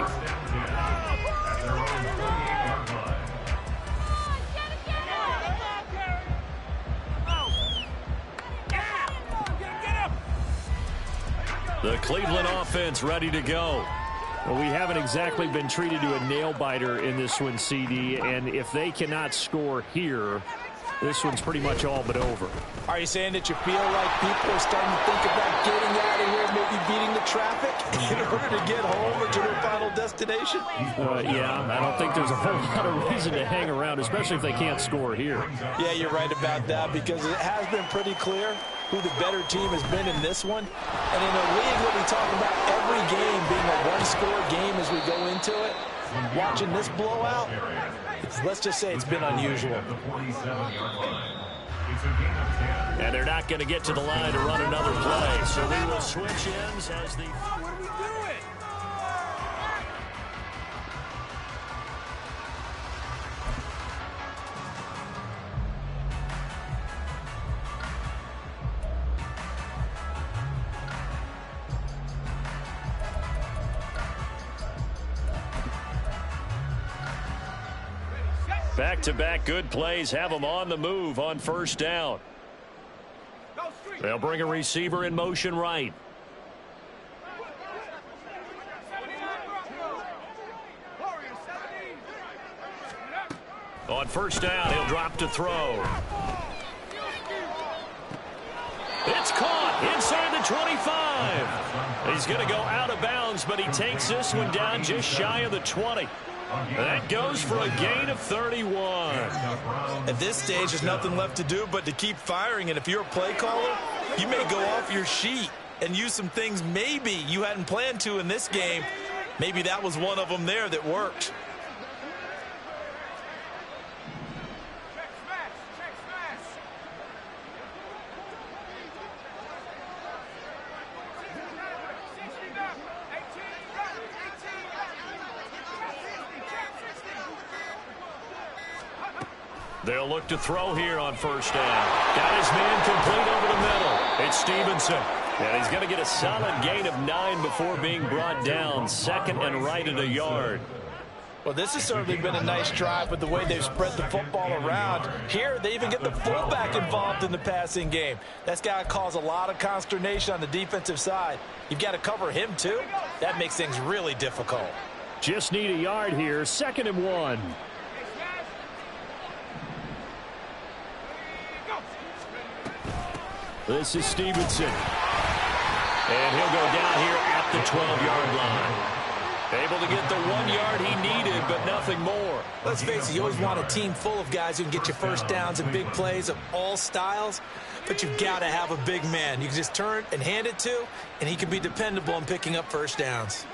[SPEAKER 6] The Cleveland offense ready to go. Well, we haven't exactly been treated to a nail-biter in this one, CD, and if they cannot score here, this one's pretty much all but over.
[SPEAKER 9] Are you saying that you feel like people are starting to think about getting out of here, maybe beating the traffic in order to get home or to their final destination?
[SPEAKER 6] Yeah, I don't think there's a whole lot of reason to hang around, especially if they can't score here.
[SPEAKER 9] Yeah, you're right about that, because it has been pretty clear who the better team has been in this one. And in a league where we talk about every game being a one-score game as we go into it, watching this blowout, let's just say it's been unusual.
[SPEAKER 6] And they're not going to get to the line to run another play, so we will switch ends as the...
[SPEAKER 4] What are we doing?
[SPEAKER 6] Back-to-back good plays have them on the move on first down. They'll bring a receiver in motion right. On first down, he'll drop to throw. It's caught inside the 25. He's going to go out of bounds, but he takes this one down just shy of the 20. That goes for a gain of 31.
[SPEAKER 7] At this stage, there's nothing left to do but to keep firing. And if you're a play caller, you may go off your sheet and use some things maybe you hadn't planned to in this game. Maybe that was one of them there that worked.
[SPEAKER 6] They'll look to throw here on first down. Got his man complete over the middle. It's Stevenson. And he's going to get a solid gain of 9 before being brought down. Second and right at a yard.
[SPEAKER 9] Well, this has certainly been a nice drive with the way they've spread the football around. Here, they even get the fullback involved in the passing game. That's got to cause a lot of consternation on the defensive side. You've got to cover him, too. That makes things really difficult.
[SPEAKER 6] Just need a yard here. 2nd and 1. This is Stevenson. And he'll go down here at the 12-yard line. Able to get the 1 yard he needed, but nothing more.
[SPEAKER 9] Let's face it, you always want a team full of guys who can get you first downs and big plays of all styles, but you've got to have a big man you can just turn and hand it to, and he can be dependable in picking up first downs.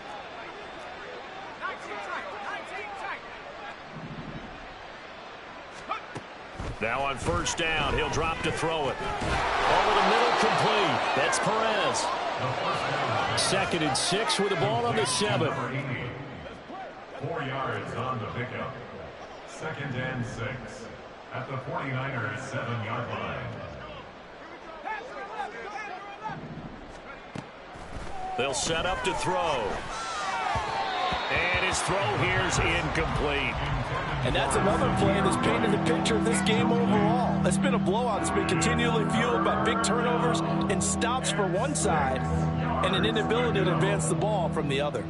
[SPEAKER 6] Now on first down, he'll drop to throw it. Over the middle, complete. That's Perez. 2nd and 6 with the ball on the 7.
[SPEAKER 11] 4 yards on the pickup. 2nd and 6 at the 49ers 7-yard line.
[SPEAKER 6] They'll set up to throw. And his throw here's incomplete.
[SPEAKER 9] And that's another play that's painted the picture of this game overall. It's been a blowout. It's been continually fueled by big turnovers and stops for one side and an inability to advance the ball from the other.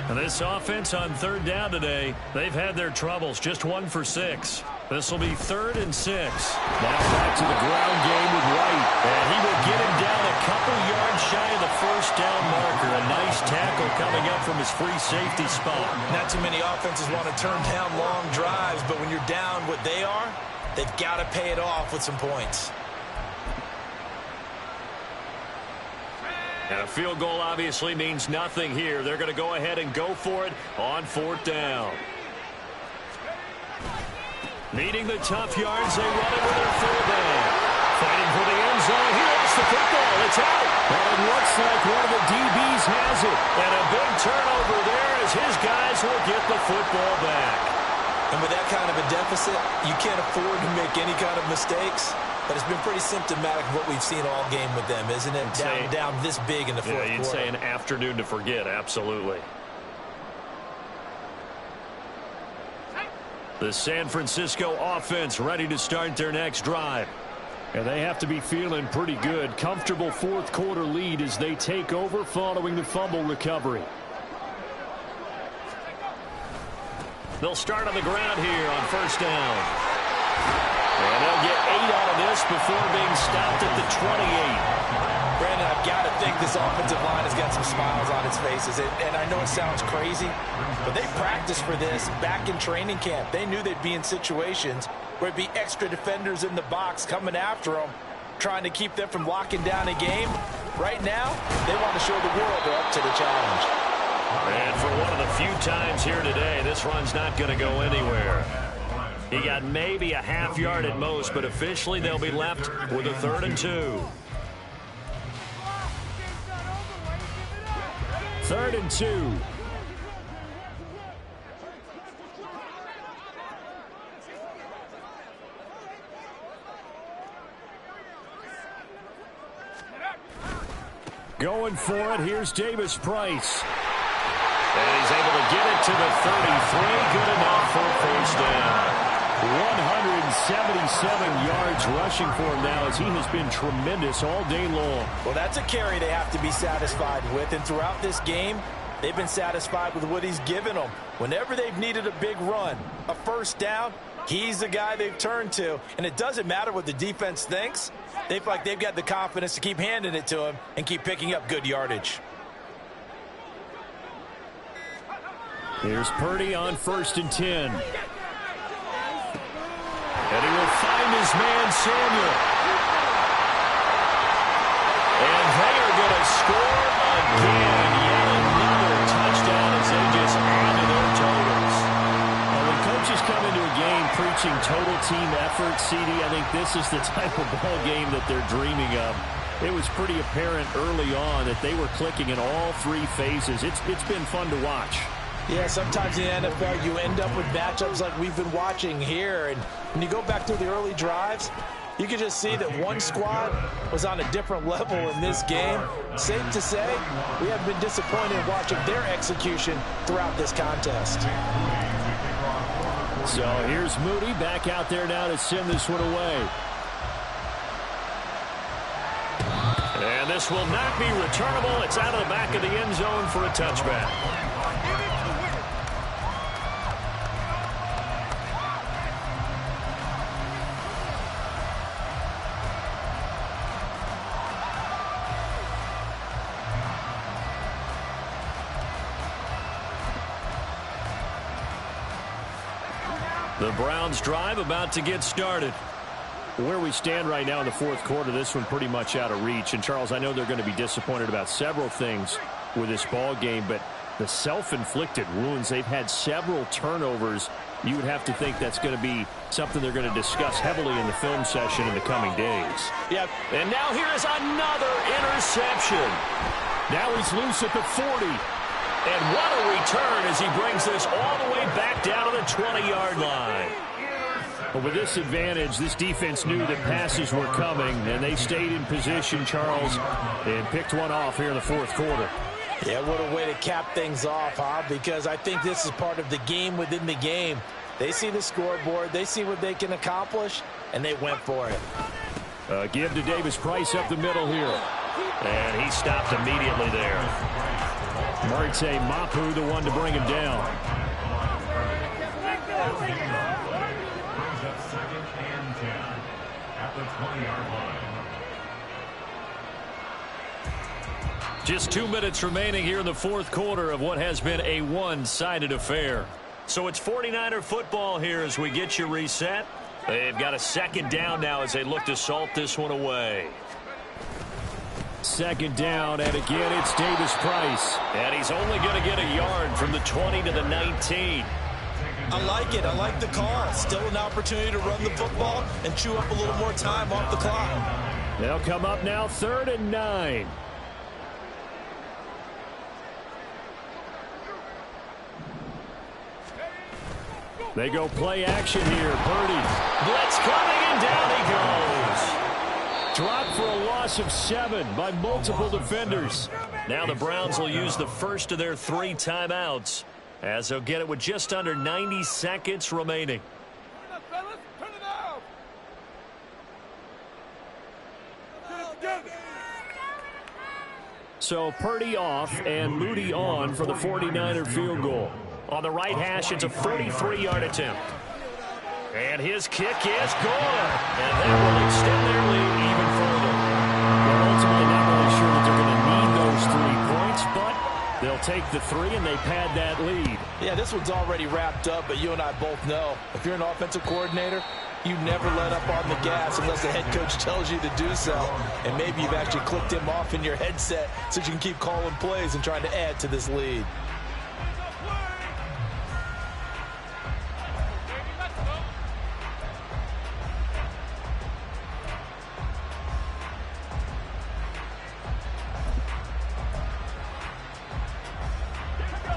[SPEAKER 6] And this offense on 3rd down today, they've had their troubles. Just 1 for 6. This will be 3rd and 6. Now back to the ground game with White. And he will get him down a couple yards shy of the first down marker. A nice tackle coming up from his free safety spot.
[SPEAKER 7] Not too many offenses want to turn down long drives, but when you're down what they are, they've got to pay it off with some points.
[SPEAKER 6] And a field goal obviously means nothing here. They're going to go ahead and go for it on 4th down. Needing the tough yards, they run it with their fullback. Fighting for the end zone. He lost the football. It's out. And it looks like one of the DBs has it. And a big turnover there as his guys will get the football back.
[SPEAKER 7] And with that kind of a deficit, you can't afford to make any kind of mistakes. But it's been pretty symptomatic of what we've seen all game with them, isn't it? Down this big in the fourth quarter.
[SPEAKER 6] You'd say an afternoon to forget, absolutely. The San Francisco offense ready to start their next drive. And they have to be feeling pretty good. Comfortable fourth quarter lead as they take over following the fumble recovery. They'll start on the ground here on 1st down. And they'll get 8 out of this before being stopped at the 28.
[SPEAKER 7] Brandon, I've got to think this offensive line has got some smiles on its faces. And I know it sounds crazy, but they practiced for this back in training camp. They knew they'd be in situations where it'd be extra defenders in the box coming after them, trying to keep them from locking down a game. Right now, they want to show the world they're up to the challenge.
[SPEAKER 6] And for one of the few times here today, this run's not going to go anywhere. He got maybe a half yard at most, but officially they'll be left with a 3rd and 2. 3rd and 2. Going for it, here's Davis Price. And he's able to get it to the 33. Good enough for a first down. 177 yards rushing for him now as he has been tremendous all day long.
[SPEAKER 7] Well, that's a carry they have to be satisfied with. And throughout this game, they've been satisfied with what he's given them. Whenever they've needed a big run, a first down, he's the guy they've turned to. And it doesn't matter what the defense thinks. They feel like they've got the confidence to keep handing it to him and keep picking up good yardage.
[SPEAKER 6] Here's Purdy on 1st and 10. And he will find his man, Samuel. And they are going to score again. Yet another touchdown as they just add to their totals. Well, when coaches come into a game preaching total team effort, CD, I think this is the type of ball game that they're dreaming of. It was pretty apparent early on that they were clicking in all 3 phases. It's been fun to watch.
[SPEAKER 7] Yeah, sometimes in the NFL you end up with matchups like we've been watching here. And when you go back to the early drives, you can just see that one squad was on a different level in this game. Safe to say, we have been disappointed in watching their execution throughout this contest.
[SPEAKER 6] So here's Moody back out there now to send this one away. And this will not be returnable. It's out of the back of the end zone for a touchback. The Browns drive about to get started. Where we stand right now in the fourth quarter, this one pretty much out of reach. And, Charles, I know they're going to be disappointed about several things with this ball game, but the self-inflicted wounds, they've had several turnovers. You would have to think that's going to be something they're going to discuss heavily in the film session in the coming days.
[SPEAKER 7] Yep.
[SPEAKER 6] And now here is another interception. Now he's loose at the 40. And what a return as he brings this all the way back down to the 20-yard line. But with this advantage, this defense knew that passes were coming, and they stayed in position, Charles, and picked one off here in the fourth quarter.
[SPEAKER 7] Yeah, what a way to cap things off, huh? Because I think this is part of the game within the game. They see the scoreboard, they see what they can accomplish, and they went for it.
[SPEAKER 6] Give to Davis Price up the middle here. And he stopped immediately there. Marte Mapu, the one to bring him down.
[SPEAKER 11] Brings up 2nd and 10 at the 20-yard line.
[SPEAKER 6] Just 2 minutes remaining here in the fourth quarter of what has been a one-sided affair. So it's 49er football here as we get you reset. They've got a second down now as they look to salt this one away.
[SPEAKER 8] Second down, and again it's Davis Price.
[SPEAKER 6] And he's only going to get a yard from the 20 to the 19.
[SPEAKER 7] I like it. I like the call. Still an opportunity to run the football and chew up a little more time off the clock.
[SPEAKER 8] They'll come up now 3rd and 9. They go play action here. Purdy.
[SPEAKER 6] Blitz coming, and down he goes.
[SPEAKER 8] Dropped for a loss of 7 by multiple defenders.
[SPEAKER 6] Now the Browns will use the first of their 3 timeouts as they'll get it with just under 90 seconds remaining.
[SPEAKER 8] So Purdy off and Moody on for the 49er field goal.
[SPEAKER 6] On the right hash, it's a 43-yard attempt. And his kick is good. And that will extend their lead even further.
[SPEAKER 8] They're ultimately not really sure that they're going to need those 3 points, but they'll take the 3 and they pad that lead.
[SPEAKER 7] Yeah, this one's already wrapped up, but you and I both know if you're an offensive coordinator, you never let up on the gas unless the head coach tells you to do so. And maybe you've actually clicked him off in your headset so you can keep calling plays and trying to add to this lead.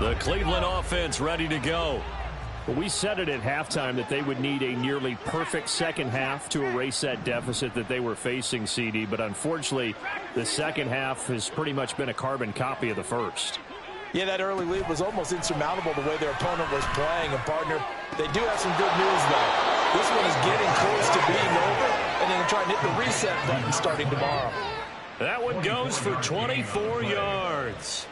[SPEAKER 6] The Cleveland offense ready to go.
[SPEAKER 8] Well, we said it at halftime that they would need a nearly perfect second half to erase that deficit that they were facing, CD. But unfortunately, the second half has pretty much been a carbon copy of the first.
[SPEAKER 7] Yeah, that early lead was almost insurmountable the way their opponent was playing. And, partner, they do have some good news, though. This one is getting close to being over, and then they're trying to hit the reset button starting tomorrow.
[SPEAKER 6] That one goes for 24 yards.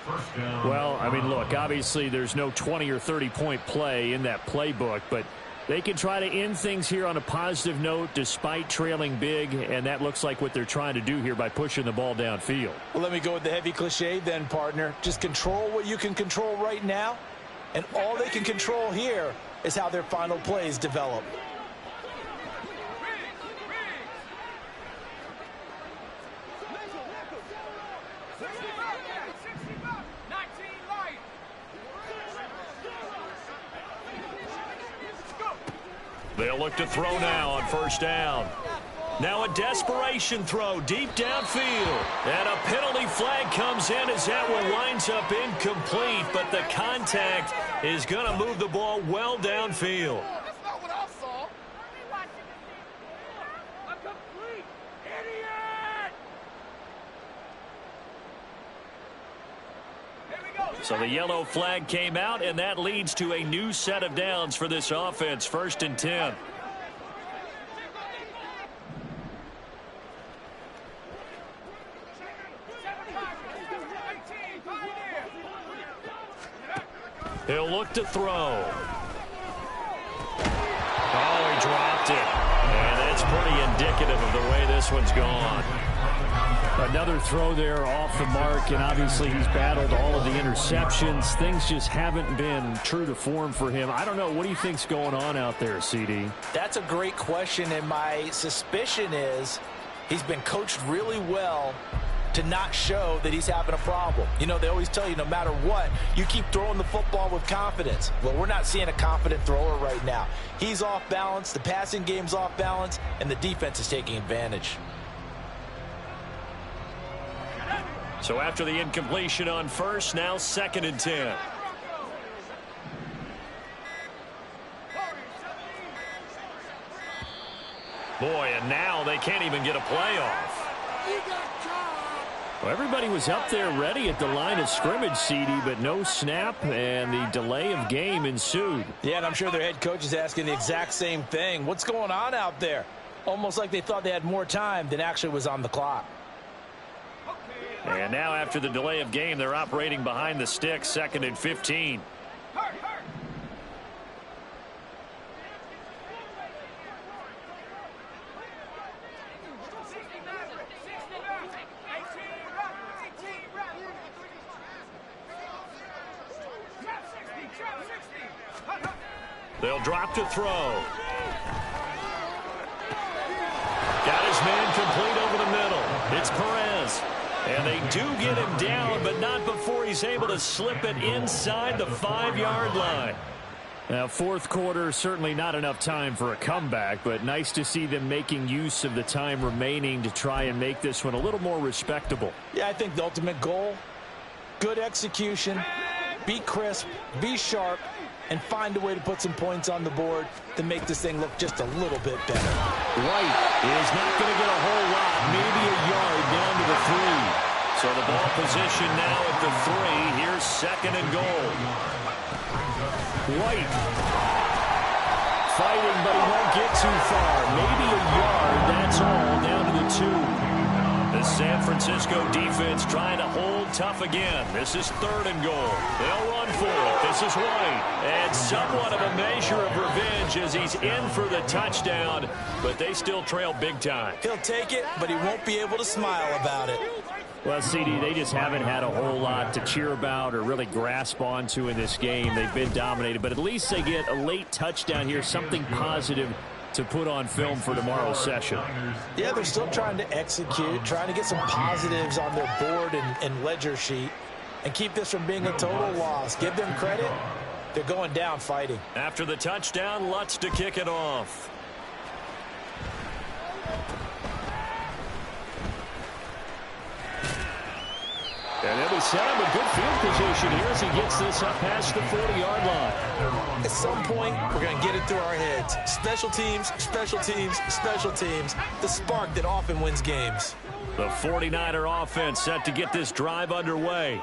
[SPEAKER 8] Well, I mean, look, obviously there's no 20 or 30-point play in that playbook, but they can try to end things here on a positive note despite trailing big, and that looks like what they're trying to do here by pushing the ball downfield.
[SPEAKER 7] Well, let me go with the heavy cliche then, partner. Just control what you can control right now, and all they can control here is how their final plays develop.
[SPEAKER 6] They'll look to throw now on first down. Now a desperation throw deep downfield. And a penalty flag comes in as that one winds up incomplete, but the contact is going to move the ball well downfield.
[SPEAKER 3] That's not what I saw. A complete idiot! Here we go.
[SPEAKER 6] So the yellow flag came out, and that leads to a new set of downs for this offense. 1st and 10. He'll look to throw. Oh, he dropped it. And that's pretty indicative of the way this one's gone.
[SPEAKER 8] Another throw there off the mark, and obviously he's battled all of the interceptions. Things just haven't been true to form for him. I don't know. What do you think's going on out there, CD?
[SPEAKER 7] That's a great question, and my suspicion is he's been coached really well to not show that he's having a problem. You know, they always tell you no matter what, you keep throwing the football with confidence. Well, we're not seeing a confident thrower right now. He's off balance, the passing game's off balance, and the defense is taking advantage.
[SPEAKER 6] So after the incompletion on first, now 2nd and 10. Boy, and now they can't even get a play off.
[SPEAKER 8] Well, everybody was up there ready at the line of scrimmage, CD, but no snap, and the delay of game ensued.
[SPEAKER 7] Yeah, and I'm sure their head coach is asking the exact same thing. What's going on out there? Almost like they thought they had more time than actually was on the clock.
[SPEAKER 6] And now after the delay of game, they're operating behind the sticks, 2nd and 15. They'll drop to throw. Got his man complete over the middle. It's Perez. And they do get him down, but not before he's able to slip it inside the 5-yard line. Now, fourth quarter, certainly not enough time for a comeback, but nice to see them making use of the time remaining to try and make this one a little more respectable.
[SPEAKER 9] Yeah, I think the ultimate goal, good execution, be crisp, be sharp, and find a way to put some points on the board to make this thing look just a little bit better.
[SPEAKER 6] White is not going to get a whole lot, maybe a yard down to the 3. So the ball position now at the 3. Here's second and goal. White fighting, but he won't get too far. Maybe a yard, that's all, down to the 2. The San Francisco defense trying to hold tough again. This is third and goal. They'll run for it. This is White. And somewhat of a measure of revenge as he's in for the touchdown, but they still trail big time.
[SPEAKER 7] He'll take it, but he won't be able to smile about it.
[SPEAKER 6] Well, CD, they just haven't had a whole lot to cheer about or really grasp onto in this game. They've been dominated, but at least they get a late touchdown here, something positive to put on film for tomorrow's session.
[SPEAKER 7] Yeah, they're still trying to execute, trying to get some positives on their board and ledger sheet and keep this from being a total loss. Give them credit. They're going down fighting.
[SPEAKER 6] After the touchdown, Lutz to kick it off. And he'll be set up a good field position here as he gets this up past the 40-yard line.
[SPEAKER 7] At some point, we're going to get it through our heads. Special teams, special teams, special teams. The spark that often wins games.
[SPEAKER 6] The 49er offense set to get this drive underway.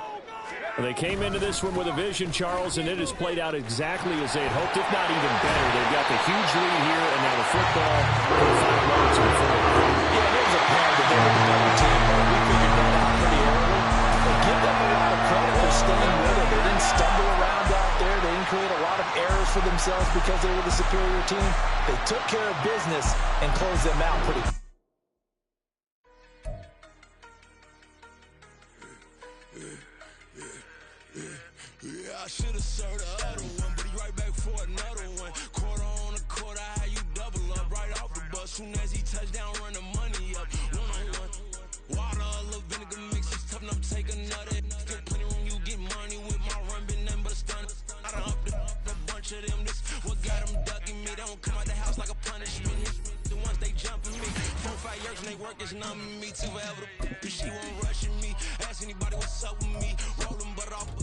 [SPEAKER 6] They came into this one with a vision, Charles, and it has played out exactly as they had hoped, if not even better. They've got the huge lead here, and now the football will find roads before.
[SPEAKER 7] Yeah, there's a plan to get with the double team. We figured that out pretty early. Give them a lot of credit for staying with it. They didn't stumble around out there. They didn't create a lot of errors for themselves because they were the superior team. They took care of business and closed them out pretty.
[SPEAKER 3] Yeah, I should have served the other one, but he right back for another one. Quarter on a quarter, how you double up right off the bus. Soon as he touch down, run the money up. One-on-one. Water, a little vinegar mix, it's tough enough to take another. Still plenty room, you get money with my run, been nothing but a stun. I done up the bunch of them, this what got them ducking me. They don't come out the house like a punishment. The ones they jumping me. 4-5 years and they work is numbing me. Too forever the she won't rushing me. Ask anybody what's up with me. Rolling butt off.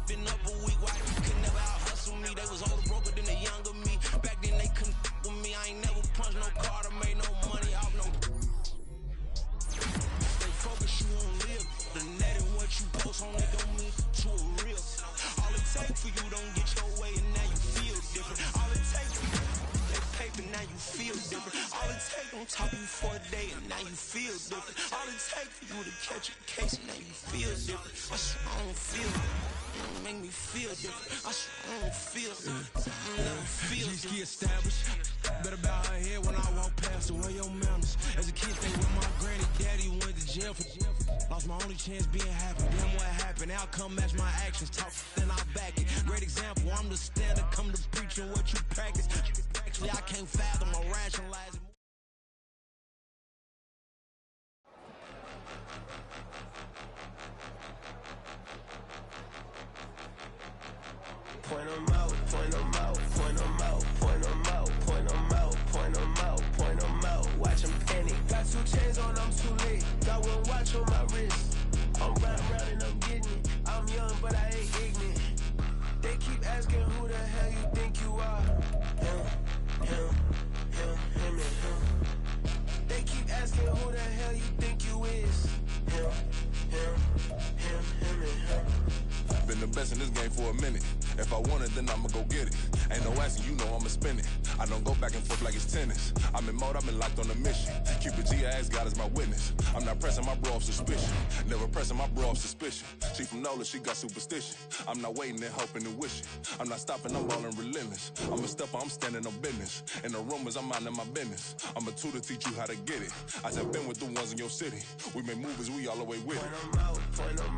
[SPEAKER 3] Been up a week, why you could never out hustle me? They was older, broker than the younger me. Back then they couldn't with me. I ain't never punched no card or made no money off no. Stay focused, you won't live. The net and what you post on it don't mean to a real. All it takes for you don't get your way and now you feel different. All it takes for you that paper, now you feel different. All it takes don't talk you for a day and now you feel different. All it takes for you to catch a case and now you feel different. I swear I don't feel it. Make me feel different. I swear I don't feel it. Get established. Better bow her head when I walk past her. Where your manners? As a kid, they with my granny, daddy went to jail for. Lost my only chance being happy. Damn what happened? Outcome match my actions. Talk then I'll back it. Great example. I'm the standard. Come to preaching what you practice. Actually, I can't fathom or rationalize it.
[SPEAKER 2] Point them out, point them out, point them out, point them out, point them out, point them out, point them out. Watch them panic. Got 2 chains on, I'm too late. Got 1 watch on my wrist. I'm round and I'm getting it. I'm young, but I ain't ignorant. They keep asking who the hell you think you are. Him, and him. They keep asking who the hell you think you is. Him, and him.
[SPEAKER 12] Been the best in this game for a minute. If I want it, then I'ma go get it. Ain't no asking, you know I'ma spin it. I don't go back and forth like it's tennis. I'm in mode, I've been locked on a mission. Keep it G, I ask God as my witness. I'm not pressing my bro off suspicion. Never pressing my bro off suspicion. She from Nola, she got superstition. I'm not waiting and hoping and wishing. I'm not stopping, I'm balling relentless. I'm a stepper, I'm standing on business. In the rumors, I'm minding my business. I'm a tutor, teach you how to get it. I have been with the ones in your city. We make movies, we all the way with it.
[SPEAKER 2] Point them